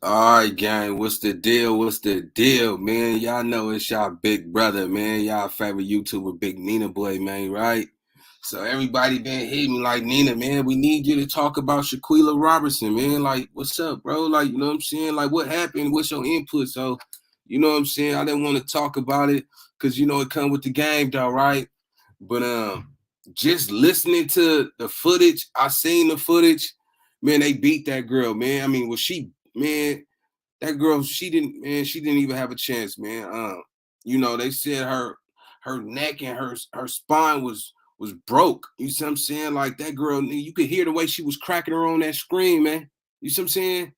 All right, gang. What's the deal? What's the deal, man? Y'all know it's y'all big brother, man. Y'all favorite YouTuber, Big Nina Boy, man, right? So everybody been hitting me like, Nina, man, we need you to talk about Shanquella Robertson, man. Like, what's up, bro? Like, you know what I'm saying? Like, what happened? What's your input? So, you know what I'm saying? I didn't want to talk about it because, you know, it come with the game, though, right? But just listening to the footage, I seen the footage, man, they beat that girl, man. I mean, was she, man, that girl, she didn't even have a chance, man. You know, they said her neck and her spine was broke. You see what I'm saying? Like that girl, you could hear the way she was cracking her on that screen, man. You see what I'm saying?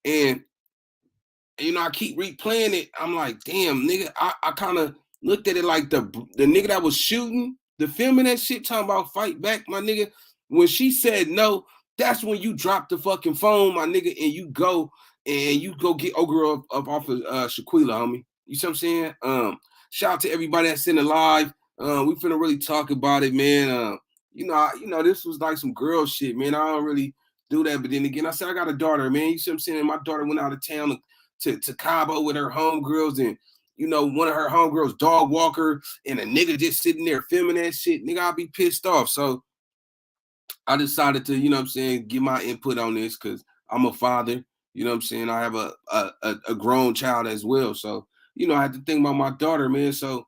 And you know, I keep replaying it. I'm like, damn, nigga. I kind of looked at it like the nigga that was shooting, the filming that shit, talking about fight back, my nigga. When she said no, that's when you drop the fucking phone, my nigga, and you go get old girl up off of Shanquella, homie. You see what I'm saying? Shout out to everybody that's in the live. We finna really talk about it, man. You know, this was like some girl shit, man. I don't really do that, but then again, I said I got a daughter, man. You see what I'm saying? My daughter went out of town to Cabo with her homegirls, and you know, one of her homegirls dog walker and a nigga just sitting there filming that shit. Nigga, I'll be pissed off. So I decided to, you know what I'm saying, give my input on this because I'm a father. You know what I'm saying? I have a grown child as well. So, you know, I had to think about my daughter, man. So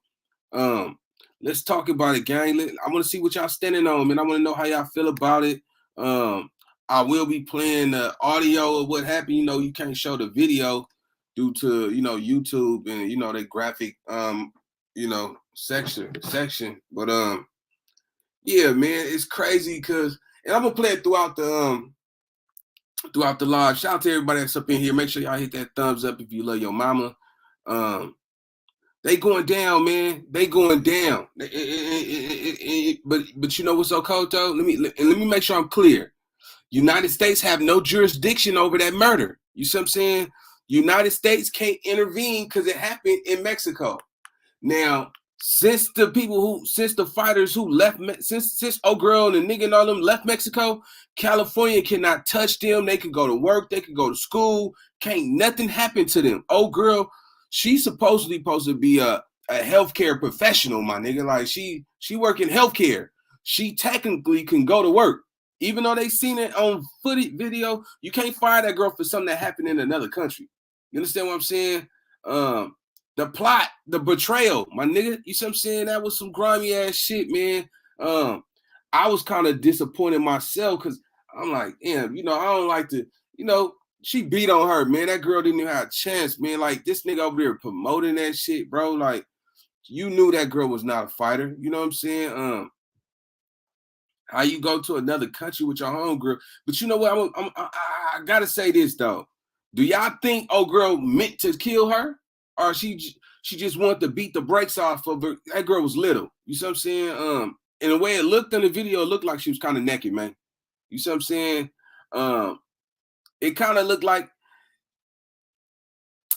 um let's talk about it, gang. I want to see what y'all standing on, man. I want to know how y'all feel about it. I will be playing the audio of what happened. You know, you can't show the video due to, you know, YouTube and, you know, the graphic you know, section. But yeah, man, it's crazy because, and I'm gonna play it throughout the live. Shout out to everybody that's up in here. Make sure y'all hit that thumbs up if you love your mama. They going down, man. They going down. But you know what's so cold though? Let me make sure I'm clear. United States have no jurisdiction over that murder. You see what I'm saying? United States can't intervene because it happened in Mexico. Now, since the fighters who left, since old girl and the nigga and all them left Mexico, California cannot touch them. They can go to work, they can go to school. Can't nothing happen to them. Old girl, she's supposed to be a healthcare professional, my nigga. Like she work in healthcare. She technically can go to work. Even though they seen it on footage video, you can't fire that girl for something that happened in another country. You understand what I'm saying? The plot, the betrayal, my nigga. You see what I'm saying? That was some grimy ass shit, man. I was kind of disappointed myself because I'm like, damn, you know, I don't like to, you know, she beat on her, man. That girl didn't even have a chance, man. Like this nigga over there promoting that shit, bro. Like you knew that girl was not a fighter. You know what I'm saying? How you go to another country with your homegirl? But you know what? I gotta say this though. Do y'all think old girl meant to kill her, or she just wanted to beat the brakes off of her? That girl was little. You see what I'm saying? And the way it looked in the video, it looked like she was kind of naked, man. You see what I'm saying? It kind of looked like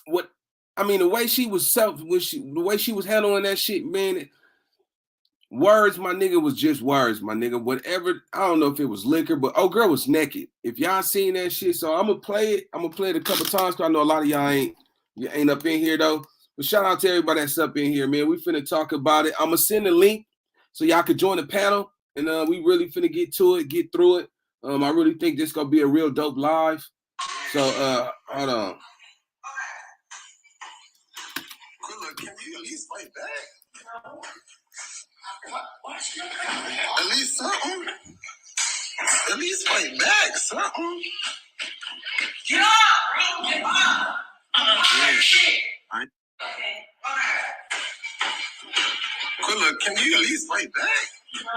what I mean. The way she was the way she was handling that shit, man. Words, my nigga, was just words, my nigga. Whatever, I don't know if it was liquor, but oh, girl was naked. If y'all seen that shit, so I'm gonna play it. I'm gonna play it a couple times because I know a lot of y'all ain't up in here though. But shout out to everybody that's up in here, man. We finna talk about it. I'm gonna send a link so y'all can join the panel, and we really finna get to it, get through it. I really think this gonna be a real dope live. So hold on. Can you at least fight back? At least something. At least fight back, something. Get up, bro. Get up. Shit. Okay. Quilla, can you at least fight back? No.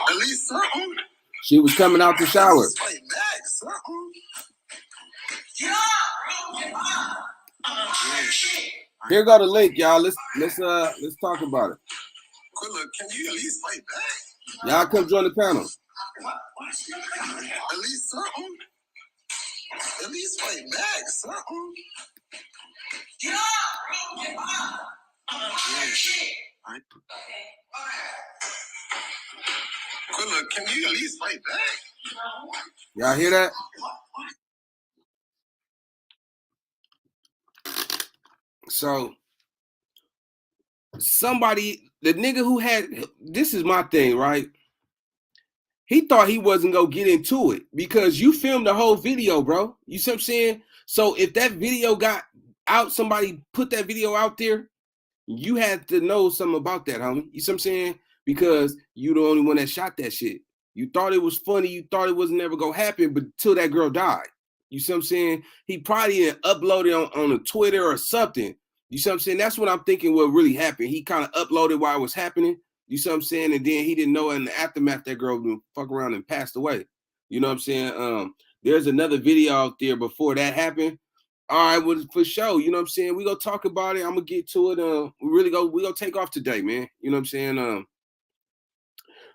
At least something. She was coming out the shower. Fight back, something. Get up, bro. Get up. Shit. Here go the link, y'all. Let's talk about it. Quilla, can you at least fight back? Y'all come join the panel. At least something. At least fight back, something. Get up, bro. Get up. Shit. Okay. Quilla, can you at least fight back? Y'all hear that? So somebody, the nigga who had, this is my thing, right? He thought he wasn't gonna get into it because you filmed the whole video, bro. You see what I'm saying? So if that video got out, somebody put that video out there, you had to know something about that, homie. You see what I'm saying? Because you the only one that shot that shit. You thought it was funny. You thought it was never gonna happen, but till that girl died. You see what I'm saying? He probably didn't upload it on a Twitter or something. You see what I'm saying? That's what I'm thinking what really happened. He kind of uploaded while it was happening. You see what I'm saying? And then he didn't know in the aftermath that girl would fuck around and passed away. You know what I'm saying? There's another video out there before that happened. All right, well, for sure. You know what I'm saying? We gonna talk about it. I'm gonna get to it. We gonna take off today, man. You know what I'm saying?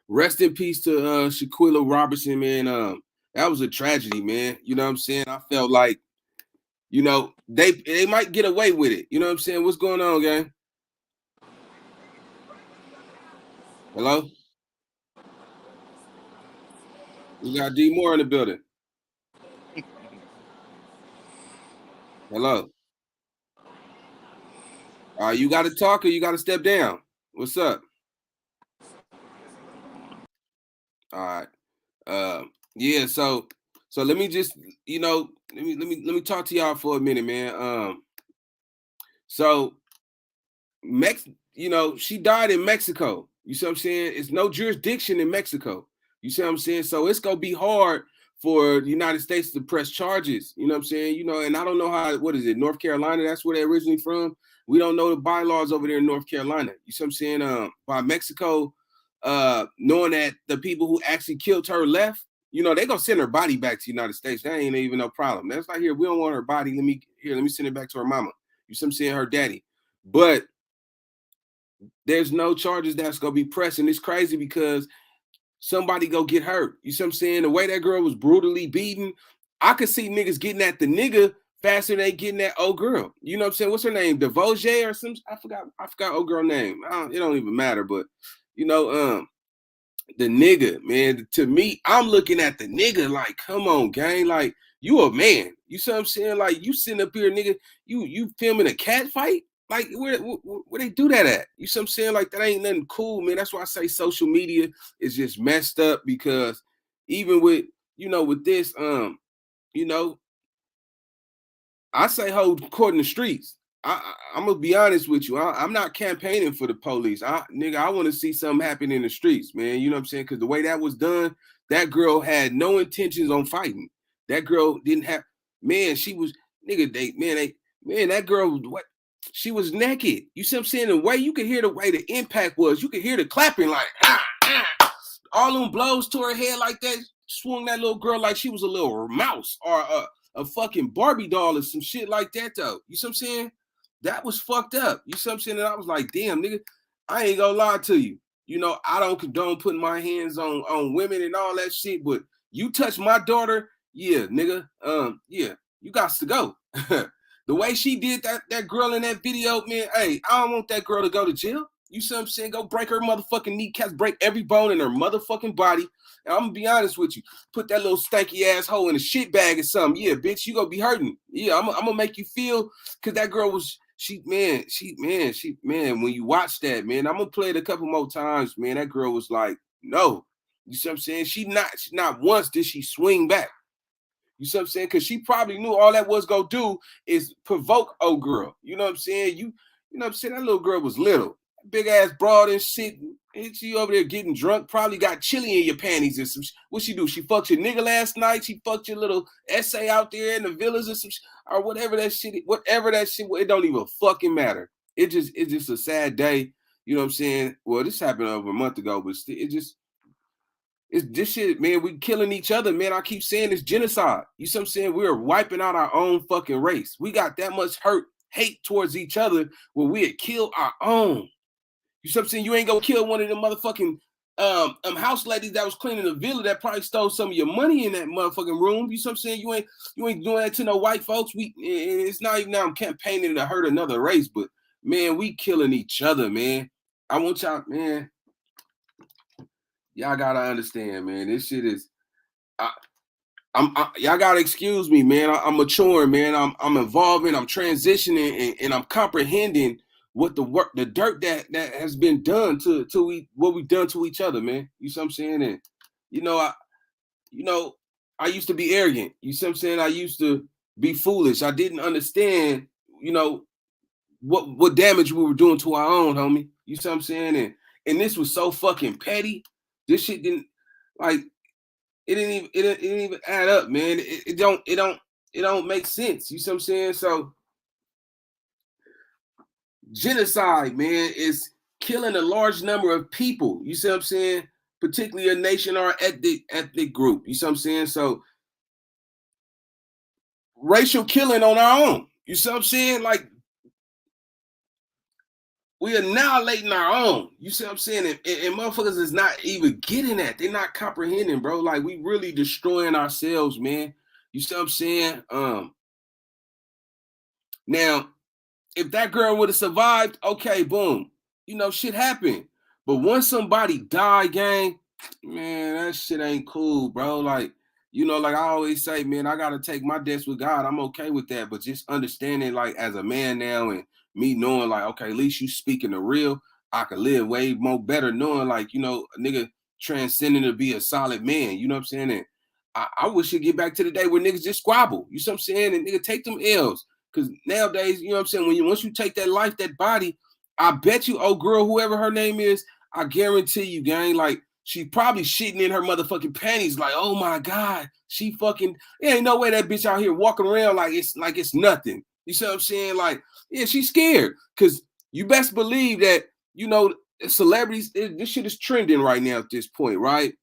Rest in peace to Shanquella Robertson, man. That was a tragedy, man. You know what I'm saying? I felt like, you know, they might get away with it. You know what I'm saying? What's going on, gang? Hello? We got D Moore in the building. Hello. You gotta talk or you gotta step down. What's up? All right. Yeah, so let me just, you know, let me talk to y'all for a minute, man. So you know, she died in Mexico. You see what I'm saying? It's no jurisdiction in Mexico. You see what I'm saying? So it's gonna be hard for the United States to press charges. You know what I'm saying? You know, and I don't know how, what is it, North Carolina? That's where they're originally from. We don't know the bylaws over there in North Carolina. You see what I'm saying? By Mexico, knowing that the people who actually killed her left, you know, they gonna send her body back to the United States. That ain't even no problem. That's like, here, we don't want her body. Let me send it back to her mama. You see what I'm saying? Her daddy. But there's no charges that's gonna be pressed. And it's crazy because somebody go get hurt. You see what I'm saying? The way that girl was brutally beaten, I could see niggas getting at the nigga faster than they getting at old girl. You know what I'm saying? What's her name? Devoje or some? I forgot old girl name. It don't even matter. But you know, the nigga, man, to me, I'm looking at the nigga like, come on, gang, like, you a man. You see what I'm saying? Like, you sitting up here, nigga, you filming a cat fight? Like, where they do that at? You see what I'm saying? Like, that ain't nothing cool, man. That's why I say social media is just messed up because even with, you know, with this, you know, I say hold court in the streets. I'm gonna be honest with you. I'm not campaigning for the police. Nigga, I want to see something happen in the streets, man. You know what I'm saying? Because the way that was done, that girl had no intentions on fighting. That girl didn't have. Man, she was nigga. That girl was what? She was naked. You see what I'm saying? The way you could hear the way the impact was. You could hear the clapping like all them blows to her head like that. Swung that little girl like she was a little mouse or a fucking Barbie doll or some shit like that, though. You see what I'm saying? That was fucked up. You see what I'm saying? And I was like, damn, nigga, I ain't gonna lie to you. You know, I don't condone putting my hands on women and all that shit, but you touch my daughter, yeah, nigga, yeah, you got to go. The way she did that girl in that video, man, hey, I don't want that girl to go to jail. You see what I'm saying? Go break her motherfucking kneecaps, break every bone in her motherfucking body. And I'm gonna be honest with you. Put that little stanky asshole in a shit bag or something. Yeah, bitch, you gonna be hurting. Yeah, I'm gonna make you feel, cause that girl was man, when you watch that, man, I'm gonna play it a couple more times, man. That girl was like, no. You see what I'm saying? She not once did she swing back. You see what I'm saying? Because she probably knew all that was gonna do is provoke old girl. You know what I'm saying? You know what I'm saying? That little girl was little, big ass broad and shit. And she over there getting drunk, probably got chili in your panties and some. What she do? She fucked your nigga last night. She fucked your little essay out there in the villas or some, or whatever that shit. Whatever that shit. It don't even fucking matter. It's just a sad day. You know what I'm saying? Well, this happened over a month ago, but it's this shit, man. We killing each other, man. I keep saying it's genocide. You see what I'm saying? We're wiping out our own fucking race. We got that much hate towards each other where we had killed our own. You see what I'm saying? You ain't gonna kill one of them motherfucking house ladies that was cleaning the villa that probably stole some of your money in that motherfucking room. You see what I'm saying? You ain't doing that to no white folks. It's not even now I'm campaigning to hurt another race, but man, we killing each other, man. I want y'all, man. Y'all gotta understand, man. This shit is. I Y'all gotta excuse me, man. I'm maturing, man. I'm evolving. I'm transitioning, and I'm comprehending what the dirt that has been done what we've done to each other, man. You see what I'm saying? And you know, I used to be arrogant. You see what I'm saying? I used to be foolish. I didn't understand, you know, what damage we were doing to our own, homie. You see what I'm saying? And this was so fucking petty. This shit didn't like it didn't even add up, man. It don't make sense. You see what I'm saying? So genocide, man, is killing a large number of people. You see what I'm saying? Particularly a nation or ethnic group. You see what I'm saying? So racial killing on our own. You see what I'm saying? Like we annihilating our own. You see what I'm saying? And motherfuckers is not even getting that. They're not comprehending, bro. Like we really destroying ourselves, man. You see what I'm saying? Now, if that girl would have survived, okay, boom. You know, shit happened. But once somebody died, gang, man, that shit ain't cool, bro. Like, you know, like I always say, man, I gotta take my debts with God. I'm okay with that. But just understanding, like, as a man now and me knowing, like, okay, at least you speaking the real, I could live way more better knowing, like, you know, a nigga transcending to be a solid man. You know what I'm saying? And I wish it get back to the day where niggas just squabble. You know what I'm saying? And nigga take them L's. Because nowadays, you know what I'm saying, once you take that life, that body, I bet you, oh girl, whoever her name is, I guarantee you, gang, like she probably shitting in her motherfucking panties, like, oh my God, she fucking, there ain't no way that bitch out here walking around like it's nothing. You see what I'm saying? Like, yeah, she's scared. Cause you best believe that, you know, celebrities, this shit is trending right now at this point, right?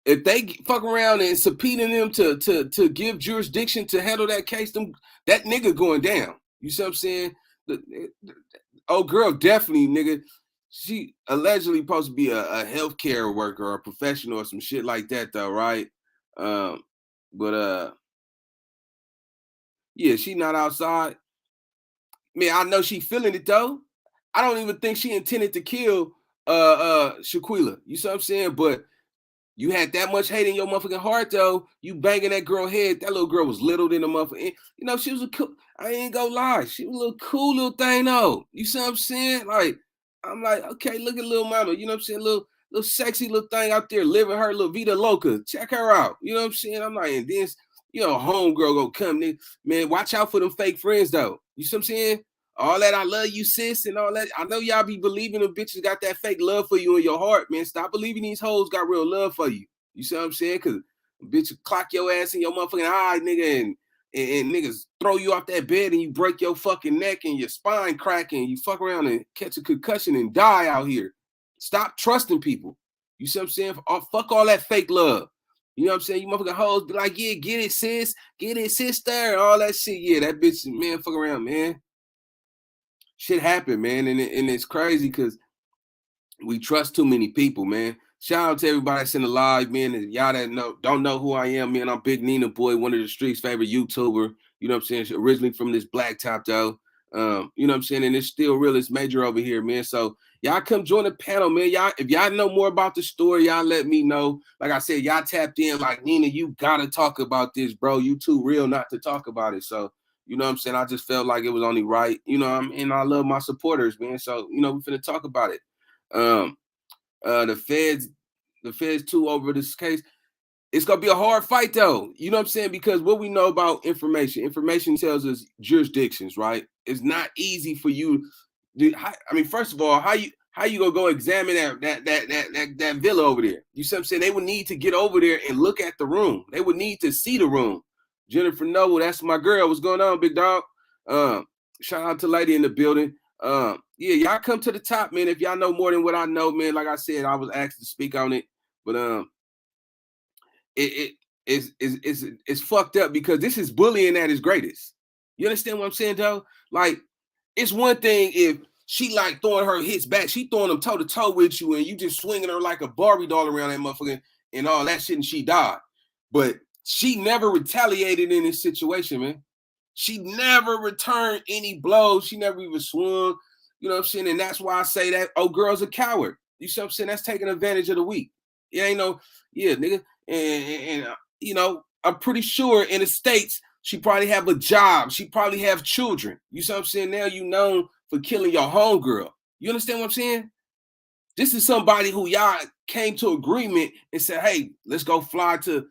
If they fuck around and subpoena them to give jurisdiction to handle that case, that nigga going down. You see what I'm saying? The old girl definitely, nigga. She allegedly supposed to be a healthcare worker or a professional or some shit like that, though, right? But yeah, she not outside. Man, I know she feeling it though. I don't even think she intended to kill Shanquella. You see what I'm saying? But you had that much hate in your motherfucking heart, though. You banging that girl head. That little girl was little than a motherfucker. You know, she was a cool. I ain't gonna lie. She was a little cool little thing, though. You see what I'm saying? Like, I'm like, okay, look at little mama. You know what I'm saying? Little sexy little thing out there living her little vida loca. Check her out. You know what I'm saying? I'm like, and then, you know, homegirl gonna come. Man, watch out for them fake friends, though. You see what I'm saying? All that I love you, sis, and all that. I know y'all be believing them bitches got that fake love for you in your heart, man. Stop believing these hoes got real love for you. You see what I'm saying? Because bitch clock your ass in your motherfucking eye, nigga, and niggas throw you off that bed and you break your fucking neck and your spine cracking. You fuck around and catch a concussion and die out here. Stop trusting people. You see what I'm saying? Fuck all that fake love. You know what I'm saying? You motherfucking hoes be like, yeah, get it, sis. Get it, sister. All that shit. Yeah, that bitch, man, fuck around, man. Shit happened, man, and it's crazy because we trust too many people, man. Shout out to everybody that's in the live, man. And y'all that don't know who I am, man. I'm Big Nina Boy, one of the street's favorite YouTuber. You know what I'm saying? Originally from this blacktop, though. You know what I'm saying? And it's still real. It's major over here, man. So y'all come join the panel, man. Y'all, if y'all know more about the story, y'all let me know. Like I said, y'all tapped in. Like, Nina, you gotta talk about this, bro. You too real not to talk about it. So you know what I'm saying? I just felt like it was only right. You know, and I love my supporters, man. So, you know, we're finna talk about it. The feds too over this case. It's gonna be a hard fight though. You know what I'm saying? Because what we know about information tells us jurisdictions, right? It's not easy for you. I mean, first of all, how you gonna go examine that villa over there? You see what I'm saying? They would need to get over there and look at the room. They would need to see the room. Jennifer Noble, that's my girl. What's going on, big dog? Shout out to lady in the building. Yeah, y'all come to the top, man. If y'all know more than what I know, man. Like I said, I was asked to speak on it, but it's fucked up because this is bullying at its greatest. You understand what I'm saying, though? Like, it's one thing if she like throwing her hits back, she throwing them toe to toe with you, and you just swinging her like a Barbie doll around that motherfucker and all that shit, and she died. But she never retaliated in this situation, man. She never returned any blows. She never even swung. You know what I'm saying? And that's why I say that, oh, girl's a coward. You see what I'm saying? That's taking advantage of the weak. It ain't no, yeah, nigga. and you know, I'm pretty sure in the States she probably have a job. She probably have children. You see what I'm saying? Now you known for killing your homegirl. You understand what I'm saying? This is somebody who y'all came to agreement and said, hey, let's go fly to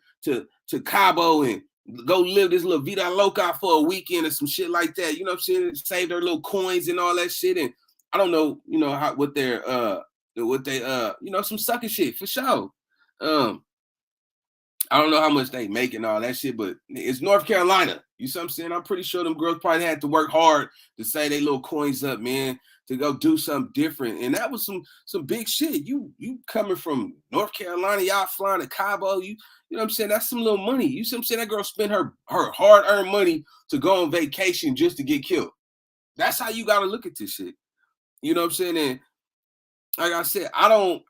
Cabo and go live this little vida loca for a weekend or some shit like that. You know what I'm saying? Save their little coins and all that shit. And I don't know, you know, how what they you know, some sucker shit for sure. I don't know how much they make and all that shit, but it's North Carolina. You see what I'm saying? I'm pretty sure them girls probably had to work hard to save their little coins up, man, to go do something different. And that was some big shit. You coming from North Carolina, y'all flying to Cabo, you know what I'm saying? That's some little money. You see what I'm saying? That girl spent her hard-earned money to go on vacation just to get killed. That's how you gotta look at this shit. You know what I'm saying? And like I said,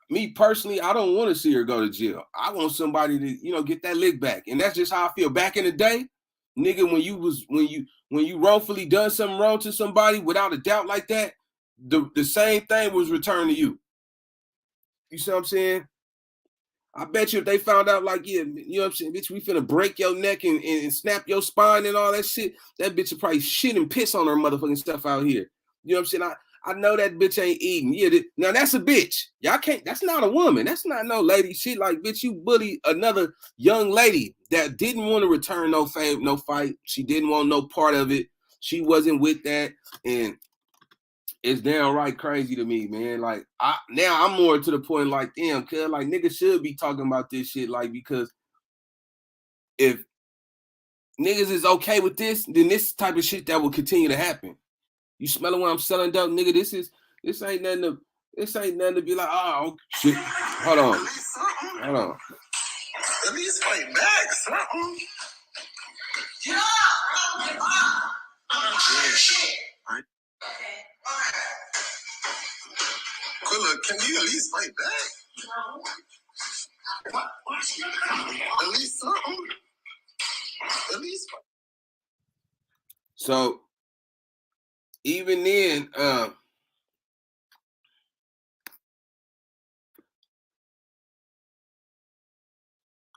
me personally, I don't want to see her go to jail. I want somebody to, you know, get that lick back. And that's just how I feel. Back in the day, nigga, when you wrongfully done something wrong to somebody without a doubt like that, the same thing was returned to you. You see what I'm saying? I bet you if they found out, like, yeah, you know what I'm saying, bitch, we finna break your neck and snap your spine and all that shit, that bitch would probably shit and piss on her motherfucking stuff out here. You know what I'm saying? I know that bitch ain't eating. Yeah, now that's a bitch. Y'all can't, that's not a woman. That's not no lady. She like, bitch, you bully another young lady that didn't want to return no fame, no fight. She didn't want no part of it. She wasn't with that. And it's downright crazy to me, man. Like, now I'm more to the point, like, damn, cuz, like, niggas should be talking about this shit, like, because if niggas is okay with this, then this type of shit that will continue to happen. You smelling when I'm selling dope, nigga? This ain't nothing to be like, oh shit. Hold on. At least fight back, something. Yeah. Look, can you at least fight back? No. At least something. At least. So even then,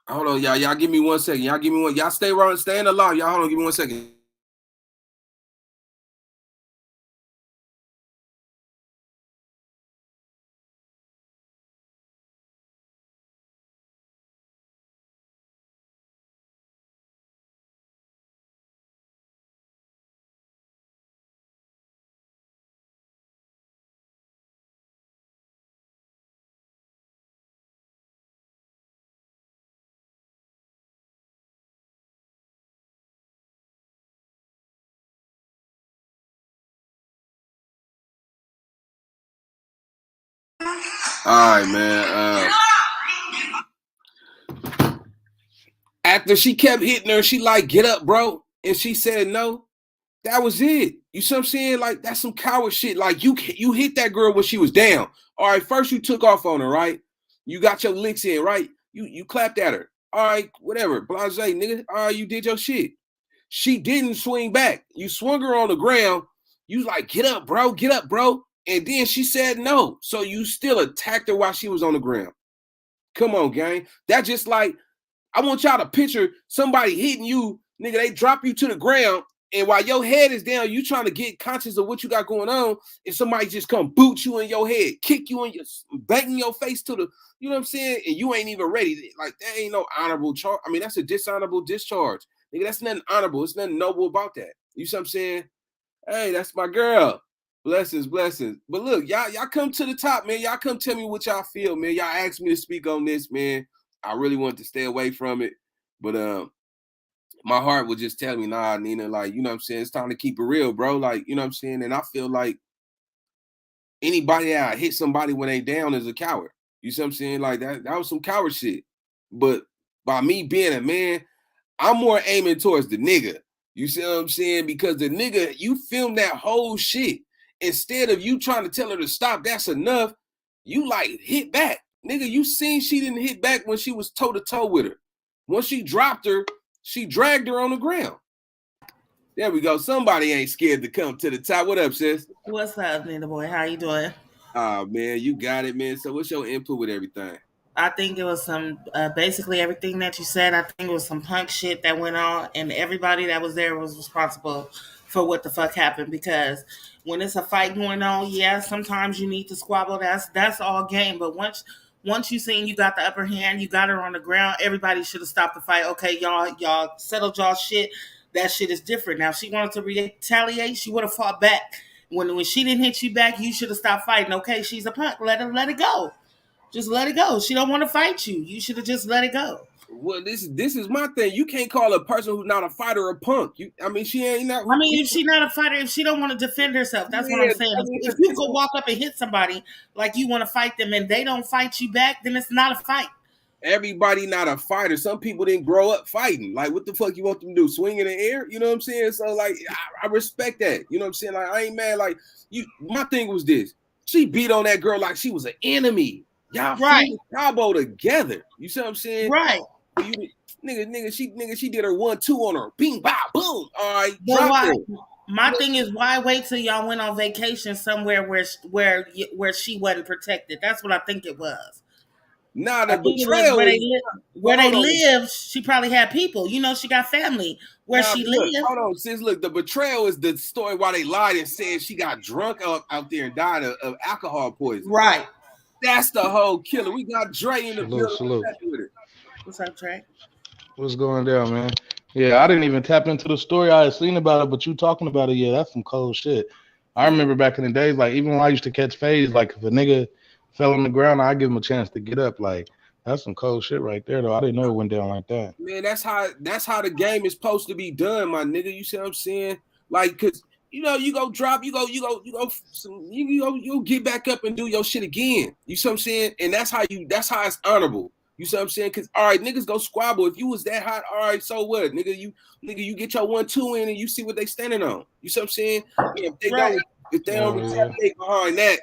hold on, y'all. Y'all give me 1 second. Y'all give me one. Y'all stay around, stay in the line. Y'all hold on, give me 1 second. All right, man. After she kept hitting her, she like, get up, bro. And she said no. That was it. You see what I'm saying? Like, that's some coward shit. Like, you hit that girl when she was down. All right, first you took off on her, right? You got your licks in, right? You clapped at her. All right, whatever. Blase, nigga. All right, you did your shit. She didn't swing back. You swung her on the ground. You like, get up, bro. Get up, bro. And then she said no. So you still attacked her while she was on the ground. Come on, gang. That's just like, I want y'all to picture somebody hitting you, nigga. They drop you to the ground, and while your head is down, you trying to get conscious of what you got going on, and somebody just come boot you in your head, kick you in your, banging your face to the, you know what I'm saying? And you ain't even ready. Like, that ain't no honorable charge. I mean, that's a dishonorable discharge. Nigga, that's nothing honorable. It's nothing noble about that. You see what I'm saying? Hey, that's my girl. Blessings. But look, y'all come to the top, man. Y'all come tell me what y'all feel, man. Y'all asked me to speak on this, man. I really wanted to stay away from it, but my heart would just tell me, nah, Nina, like, you know what I'm saying? It's time to keep it real, bro. Like, you know what I'm saying? And I feel like anybody that hit somebody when they down is a coward. You see what I'm saying? Like, that was some coward shit. But by me being a man, I'm more aiming towards the nigga. You see what I'm saying? Because the nigga, you film that whole shit. Instead of you trying to tell her to stop, that's enough. You like hit back. Nigga, you seen she didn't hit back when she was toe to toe with her. Once she dropped her, she dragged her on the ground. There we go. Somebody ain't scared to come to the top. What up, sis? What's up, Nina boy? How you doing? Oh man, you got it, man. So what's your input with everything? I think it was some basically everything that you said. I think it was some punk shit that went on, and everybody that was there was responsible for what the fuck happened. Because when it's a fight going on, yeah, sometimes you need to squabble. That's all game. But once you seen you got the upper hand, you got her on the ground. Everybody should have stopped the fight. Okay, y'all settled y'all shit. That shit is different. Now, if she wanted to retaliate, she would have fought back. When she didn't hit you back, you should have stopped fighting. Okay, she's a punk. Let it go. Just let it go. She don't want to fight you. You should have just let it go. Well, this is my thing. You can't call a person who's not a fighter a punk. I mean, she ain't not. I mean, if she not a fighter, if she don't want to defend herself, that's what I'm Yeah, saying. I If, mean, if you go walk up and hit somebody like you want to fight them and they don't fight you back, then it's not a fight. everybody not a fighter. Some people didn't grow up fighting. Like, what the fuck you want them to do? Swing in the air? You know what I'm saying? So, like, I respect that. You know what I'm saying? Like, I ain't mad. Like, my thing was this. She beat on that girl like she was an enemy. Y'all Right. flew to Cabo together. You see what I'm saying? Right. You, she did her 1-2 on her. Bing, bow, boom. All right, But drop why? her. My thing is, why wait till y'all went on vacation somewhere where she wasn't protected? That's what I think it was. Nah, I the think it was betrayal is. But where they hold on. live. She probably had people. You know, she got family where Nah, she but look, lived. hold on, sis. Look, the betrayal is the story why they lied and said she got drunk out there and died of alcohol poisoning. Right. That's the whole killer. We got Dre in the Salute, building. salute. What's with it? What's up, Trey? What's going down, man? Yeah, I didn't even tap into the story. I had seen about it, but you talking about it, yeah, that's some cold shit. I Yeah. remember back in the days, like even when I used to catch fades, like if a nigga fell on the ground, I give him a chance to get up. Like that's some cold shit right there, though. I didn't know it went down like that. Man, that's how the game is supposed to be done, my nigga. You see what I'm saying? Like, cause you go drop, you go get back up and do your shit again. You see what I'm saying? And that's how it's honorable. You see what I'm saying? Cause all right, niggas go squabble. If you was that hot, all right, so what? You get your 1-2 in and you see what they standing on. You see what I'm saying? Yeah, Right. if they don't Yeah, yeah. retaliate behind that,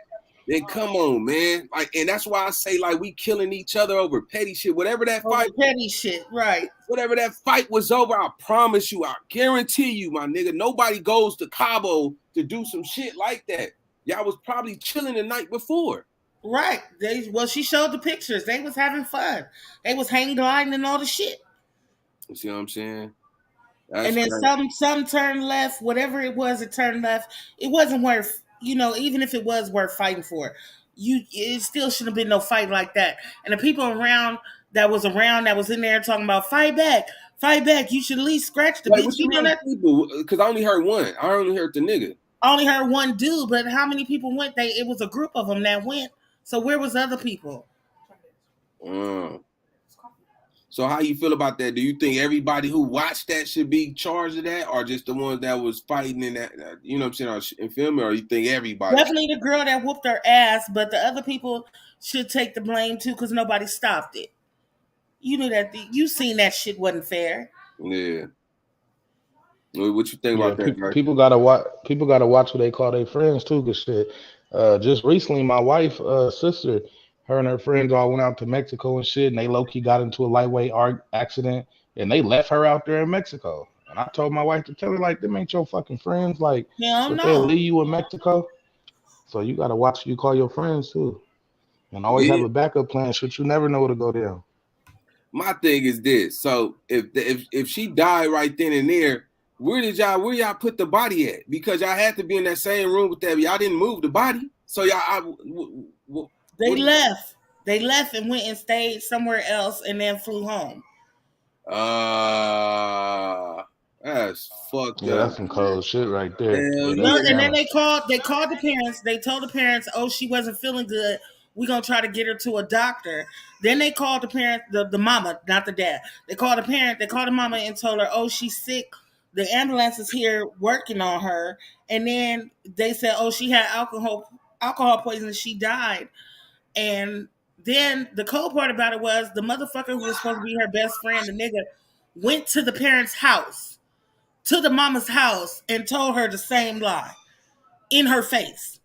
then come on, man. Like, and that's why I say, like, we killing each other over petty shit. Over petty shit. Right. Whatever that fight was over, I promise you, I guarantee you, my nigga, nobody goes to Cabo to do some shit like that. Y'all was probably chilling the night before. Right. She showed the pictures. They was having fun. They was hang gliding and all the shit. You see what I'm saying? And That's then crazy. some turned left. Whatever it was, it turned left. It wasn't worth. Even if it was worth fighting for, it still shouldn't have been no fight like that. And the people around that was in there talking about fight back. You should at least scratch the Like, bitch. what you You know mean, that. people? Because I only heard one. I only heard the nigga. I only heard one dude, but how many people went? It was a group of them that went. So where was the other people? Uh, so how you feel about that? Do you think everybody who watched that should be charged of that, or just the ones that was fighting in that? You know what I'm saying? In film, or you think everybody? Definitely the girl that whooped her ass, but the other people should take the blame too because nobody stopped it. You knew that. You seen that shit wasn't fair. Yeah. What you think Yeah, about that, guy? people gotta watch. People gotta watch who they call their friends too. Cause shit, just recently, my wife, sister, her and her friends all went out to Mexico and shit, and they low key got into a lightweight accident, and they left her out there in Mexico. And I told my wife to tell her like, them ain't your fucking friends. Like, Hell what they'll no. leave you in Mexico. So you gotta watch who you call your friends too, and always have Yeah. a backup plan. Shit, you never know what'll go down. My thing is this. So if she died right then and there, where y'all put the body at? Because y'all had to be in that same room with that. Y'all didn't move the body. So They what left. They left and went and stayed somewhere else and then flew home. that's fucked Yeah, up, that's some man. cold shit right there. Hell Yeah, No, that's yeah. and then talent. they called the parents. They told the parents, "Oh, she wasn't feeling good. We're gonna try to get her to a doctor." Then they called the parent, the mama, not the dad. They called the parent. They called the mama and told her, "Oh, she's sick. The ambulance is here working on her." And then they said, "Oh, she had alcohol poisoning. She died." And then the cold part about it was the motherfucker who was supposed to be her best friend, the nigga, went to the parents' house, to the mama's house, and told her the same lie in her face.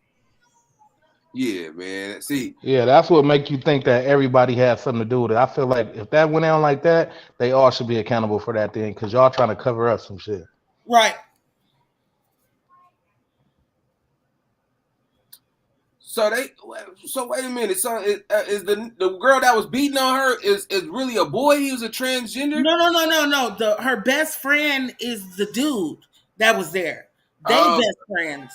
Yeah, man. See, Yeah, that's what make you think that everybody has something to do with it. I feel like if that went down like that, they all should be accountable for that thing because y'all trying to cover up some shit. Right. So wait a minute. So is the girl that was beating on her is really a boy? He was a transgender? No. Her best friend is the dude that was there. They Oh, best friends,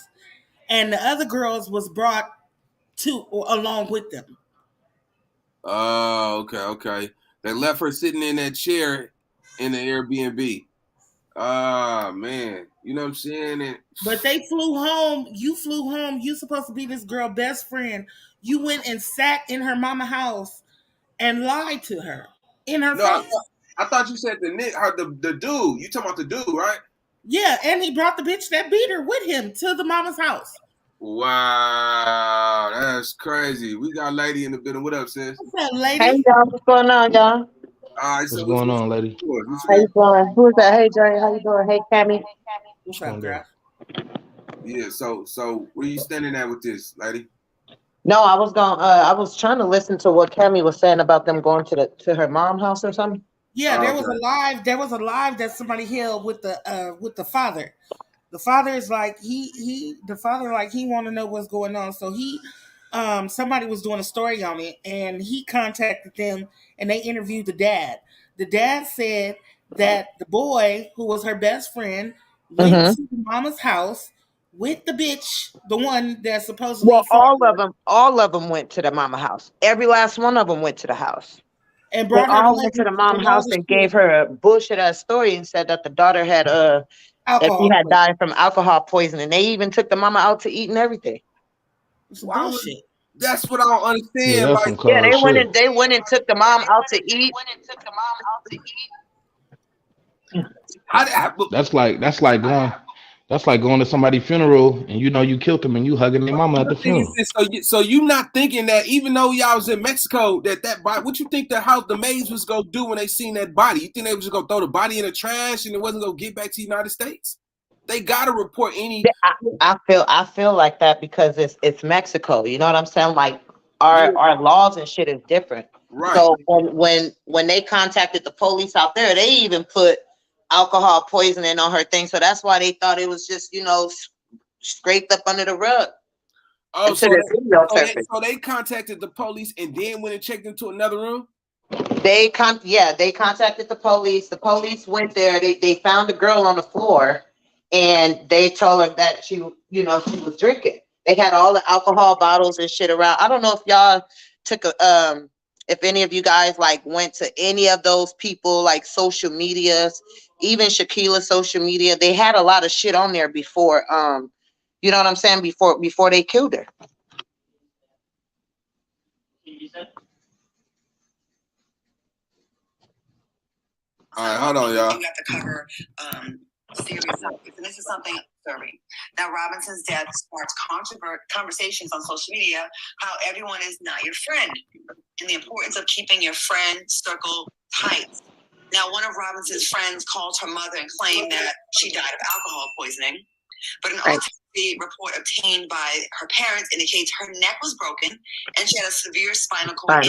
and the other girls was brought to along with them. oh, okay. They left her sitting in that chair in the Airbnb. Ah, man. You know what I'm saying? And But they flew home. You flew home. You supposed to be this girl best friend. You went and sat in her mama house and lied to her in her no, face. I thought you said the dude. You talking about the dude, right? Yeah, and he brought the bitch that beat her with him to the mama's house. Wow, that's crazy. We got a lady in the building. What up, sis? What's up, Hey lady? y'all, what's going on, y'all? All right, What's so going on, lady? How you doing? Who's that? Hey Johnny, how you doing? Hey Cammy. What's What's up, going on? girl? Yeah, so where you standing at with this, lady? No, I was trying to listen to what Cammy was saying about them going to her mom's house or something. Yeah, Oh, there was a okay. live. There was a live that somebody held with the father. The father is like the father like he want to know what's going on. So somebody was doing a story on it and he contacted them and they interviewed the dad. The dad said that the boy who was her best friend went Mm-hmm. to the mama's house with the bitch, the one that supposedly Well, fought her, all of them went to the mama house. Every last one of them went to the house. and They brought her the all went to the letters mom and all house the and shit, gave her a bullshit ass story and said that the daughter had that she alcohol had poisoning. died from alcohol poisoning. They even took the mama out to eat and everything. It's Why would bullshit. that's what I don't Yeah, understand. that's Like, some Yeah, cold shit. they went and took the mom out to eat. but That's like going to somebody's funeral and you know you killed them and you hugging their mama at my the thing is funeral. this: so you not thinking that even though y'all was in Mexico, that body, what you think the maids was gonna do when they seen that body? You think they was just gonna throw the body in the trash and it wasn't gonna get back to the United States? They gotta report any. Yeah, I feel like that because it's Mexico. You know what I'm saying? Like Yeah, our laws and shit is different. right. So when they contacted the police out there, they even put alcohol poisoning on her thing. So that's why they thought it was just scraped up under the rug Oh, until the video surfaced. so they contacted the police and then went and checked into another room. They contacted the police. The police went there. They found the girl on the floor, and they told her that she was drinking. They had all the alcohol bottles and shit around. I don't know if y'all took if any of you guys like went to any of those people like social medias, even Shaquila's social media. They had a lot of shit on there before you know what I'm saying, before they killed her. All right, hold on, y'all. You have to cover serious topics, and this is something disturbing. Now, Robinson's death sparks conversations on social media how everyone is not your friend, and the importance of keeping your friend circle tight. Now, one of Robinson's friends called her mother and claimed that she died of alcohol poisoning, but an autopsy report obtained by her parents indicates her neck was broken and she had a severe spinal cord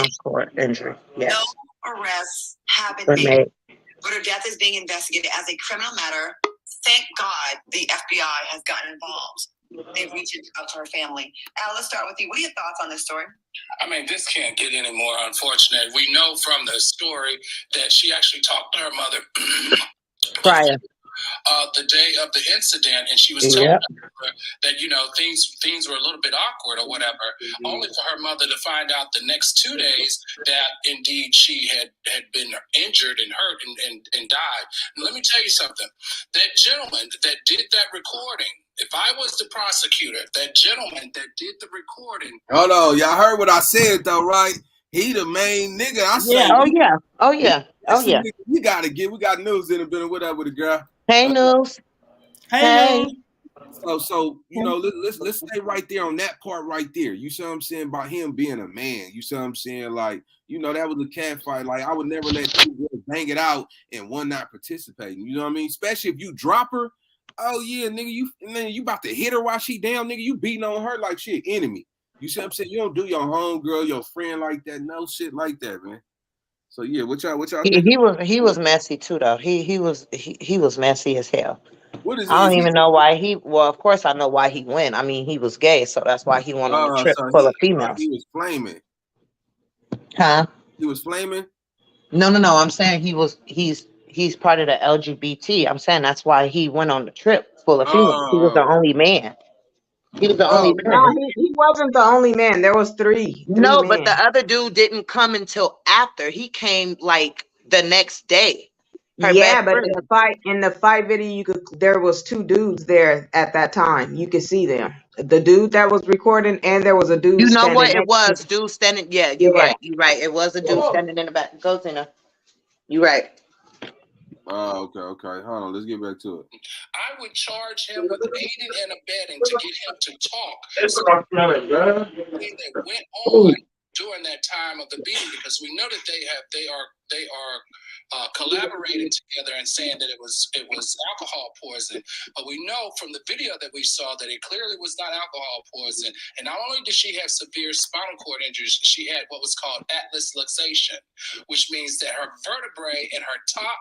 injury. Yes. No arrests have been made, but her death is being investigated as a criminal matter. Thank God the FBI has gotten involved. They've reached out to her family. Al, let's start with you. What are your thoughts on this story? I mean, this can't get any more unfortunate. We know from the story that she actually talked to her mother Prior. The day of the incident, and she was telling her that things were a little bit awkward or whatever. Only for her mother to find out the next 2 days that indeed she had been injured and hurt and died. And let me tell you something. That gentleman that did that recording. If I was the prosecutor, that gentleman that did the recording. Hold on, y'all heard what I said though, right? He the main nigga. I say. Oh yeah. We got news in a bit. What up with the girl? Hey, News. Hey, So let's stay right there on that part right there. You see what I'm saying about him being a man. You see what I'm saying? Like, that was a cat fight. Like, I would never let two girls bang it out and one not participating. You know what I mean? Especially if you drop her. Oh yeah, nigga, you about to hit her while she down, nigga. You beating on her like she an enemy. You see what I'm saying? You don't do your homegirl, your friend like that. No shit like that, man. So yeah, what y'all think? He was messy too though. He was messy as hell. What is I he? Is don't he? even know why he. Well, of course I know why he went. I mean, he was gay, so that's why he went on the trip So full of females. he was flaming. Huh? He was flaming. No. I'm saying he's part of the LGBT. I'm saying that's why he went on the trip full of females. He was the Oh, only man. He was the only okay. No, man. he wasn't the only man. There was three No, but men. the other dude didn't come until after. He came like the next day. Her Yeah, best but friend. in the fight video, there was two dudes there at that time. You could see them. The dude that was recording, and there was a dude You know standing what it next to was? him. Dude standing. Yeah, you're Yeah. right. You're right. It was a dude standing in the back. Go, Tina. You're right. Oh, okay. Hold on. Let's get back to it. I would charge him with aiding and abetting to get him to talk. That's what I'm smelling, bro. Thing that went on during that time of the beating, because we know that they are collaborating together and saying that it was alcohol poison. But we know from the video that we saw that it clearly was not alcohol poison. And not only did she have severe spinal cord injuries, she had what was called atlas luxation, which means that her vertebrae and her top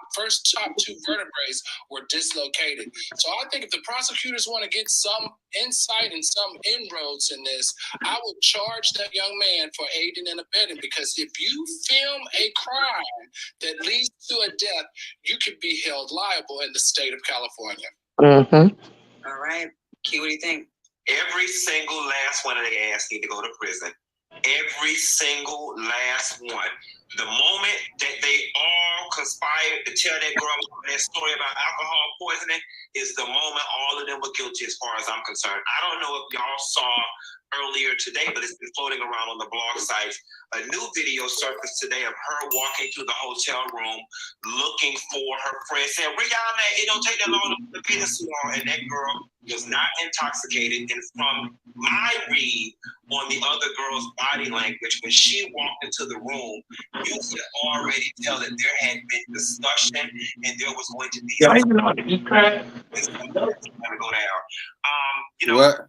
two vertebrae were dislocated. So I think if the prosecutors want to get some insight and some inroads in this, I would charge that young man for aiding and abetting, because if you film a crime that leads to a death, you could be held liable in the state of California. Mm-hmm. All right. Q, what do you think? Every single last one of their ass need to go to prison. Every single last one. The moment that they all conspired to tell that girl that story about alcohol poisoning is the moment all of them were guilty, as far as I'm concerned. I don't know if y'all saw earlier today, but it's been floating around on the blog sites. A new video surfaced today of her walking through the hotel room looking for her friend, saying, "Where y'all at? It don't take that long to put the bathing suit on." And that girl was not intoxicated. And from my read on the other girl's body language, when she walked into the room, you could already tell that there had been discussion and there was going to be something that's going to go down. What?